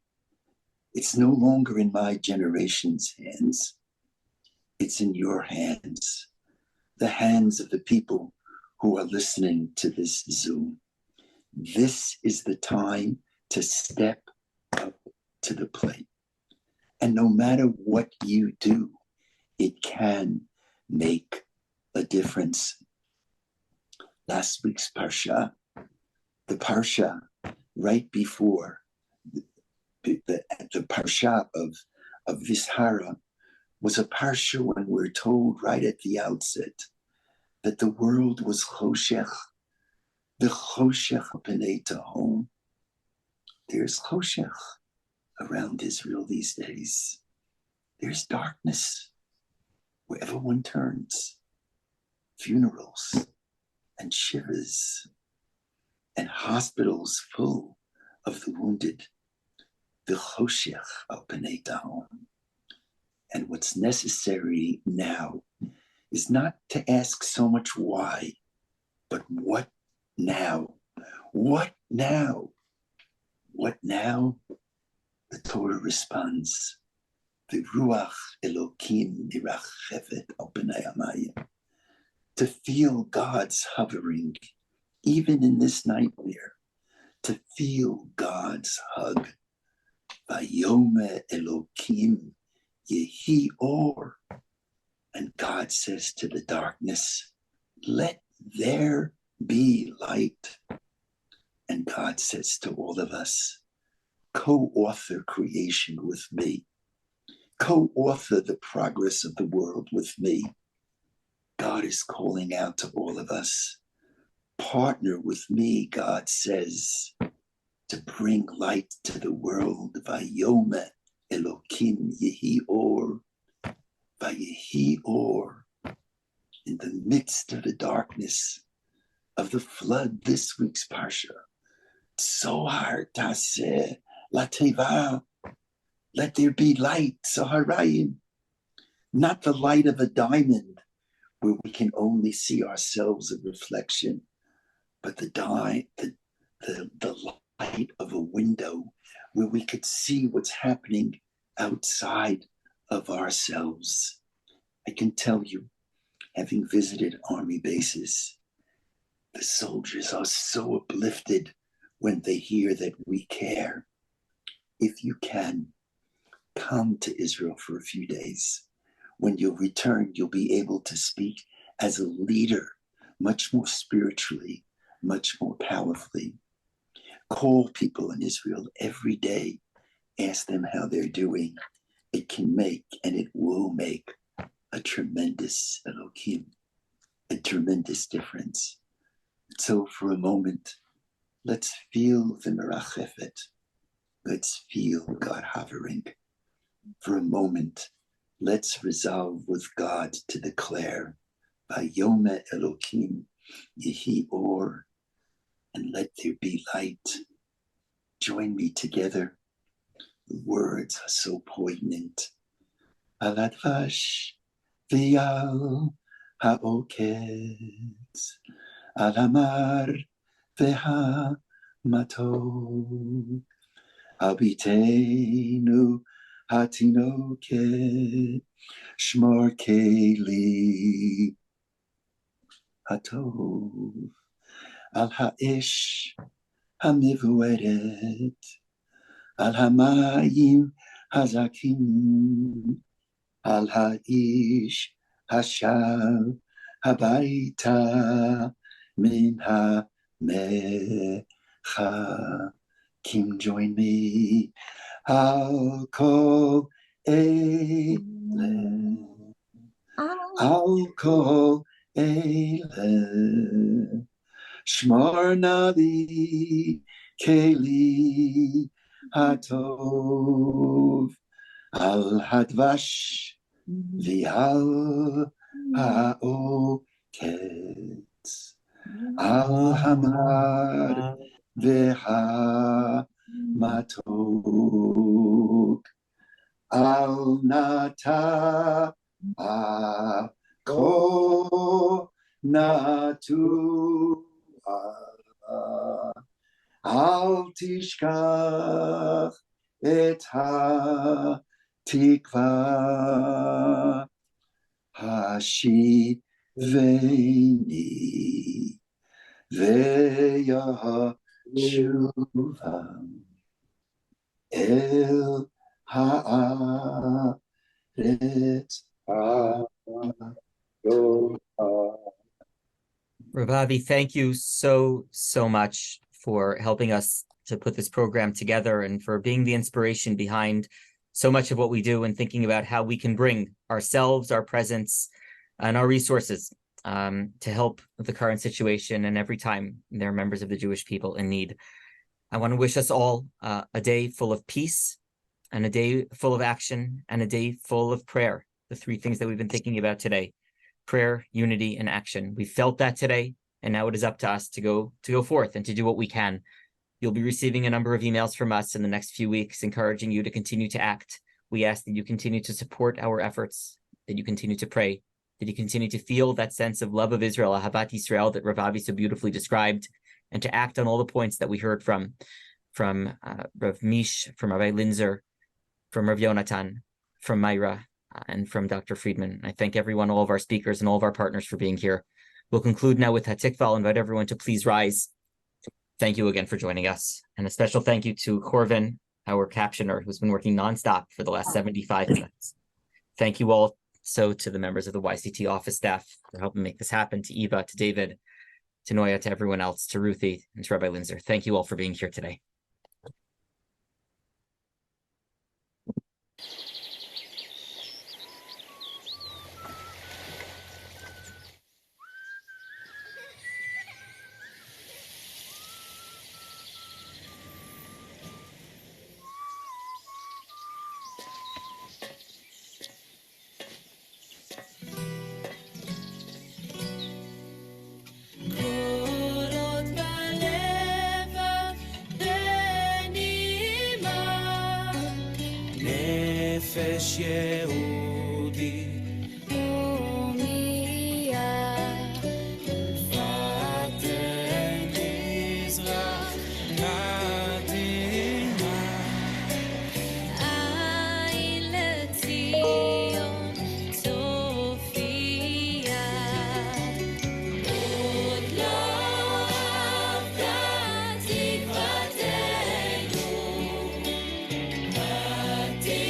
It's no longer in my generation's hands. It's in your hands, the hands of the people who are listening to this Zoom. This is the time to step up to the plate. And no matter what you do, it can make a difference. Last week's Parsha, the Parsha right before the Parsha of Vishara was a Parsha when we're told right at the outset that the world was Choshech, the Choshech Pnei Tahom. There's Choshech around Israel these days. There's darkness wherever one turns. Funerals and shivers and hospitals full of the wounded. The Choshech al Pnei Tahom. And what's necessary now is not to ask so much why, but what now? What now? What now? The Torah responds, the Ruach Elokim mirachevet al pnei hamayim. To feel God's hovering, even in this nightmare, to feel God's hug. Vayome Elokim yehi or. And God says to the darkness, let there be light. And God says to all of us, co-author creation with me. Co-author the progress of the world with me. God is calling out to all of us. Partner with me, God says, to bring light to the world. Vayome Elokim yehi or. Vayehi or. In the midst of the darkness of the flood, this week's Parsha. Zohar taseh lateva. Let there be light, Zoharayim. Not the light of a diamond where we can only see ourselves a reflection, but the light of a window where we could see what's happening outside of ourselves. I can tell you, having visited army bases, the soldiers are so uplifted when they hear that we care. If you can, come to Israel for a few days. When you'll return, you'll be able to speak as a leader, much more spiritually, much more powerfully. call people in Israel every day, ask them how they're doing. It can make, and it will make, a tremendous Elohim, a tremendous difference. So for a moment, let's feel the Merachefet. Let's feel God hovering. For a moment, let's resolve with God to declare, Vayome Elohim Yehi Or, and let there be light. Join me together. The words are so poignant. Al Advash V'al Ha'oketz, Al Hamar V'Ha'matok, Al Biteinu Hatinoket, Shmor Keli Hatov, Al Ha'esh Hamivueret, Al Hamayim Hazakim, Al Ha'ish Hashav Habaita Min HaMecha. Kim, join me. I'll call Eileh. I'll call Eileh. Shmar Navi Keli Hatov, Al Hadvash V'al Ha'oketz, Al Hamar V'Ha'matok, Al Nata Ako Natu, Al Tishkach Et HaTikva, Hashiveni Ve'yashuva El Haaretz HaTorah. Rav Avi, thank you so much for helping us to put this program together and for being the inspiration behind so much of what we do and thinking about how we can bring ourselves, our presence, and our resources to help the current situation and every time there are members of the Jewish people in need. I want to wish us all a day full of peace and a day full of action and a day full of prayer, the three things that we've been thinking about today: prayer, unity, and action. We felt that today, and now it is up to us to go forth and to do what we can. You'll be receiving a number of emails from us in the next few weeks encouraging you to continue to act. We ask that you continue to support our efforts, that you continue to pray, that you continue to feel that sense of love of Israel, Ahavat Yisrael, that Rav Avi so beautifully described, and to act on all the points that we heard from Rav Mish, from Rabbi Linzer, from Rav Yonatan, from Myra, and from Dr. Friedman. I thank everyone, all of our speakers and all of our partners for being here. We'll conclude now with Hatikva. I'll invite everyone to please rise. Thank you again for joining us. And a special thank you to Corvin, our captioner, who's been working nonstop for the last 75 minutes. Thank you all to the members of the YCT office staff for helping make this happen, to Eva, to David, to Noya, to everyone else, to Ruthie, and to Rabbi Linzer. Thank you all for being here today. נפש יהודי הומייה ותן מזרח קדימה עין לציון צופיה עוד לא אבדה תקוותנו התקווה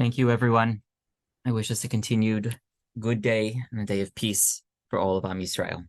Thank you, everyone. I wish us a continued good day and a day of peace for all of Am Yisrael.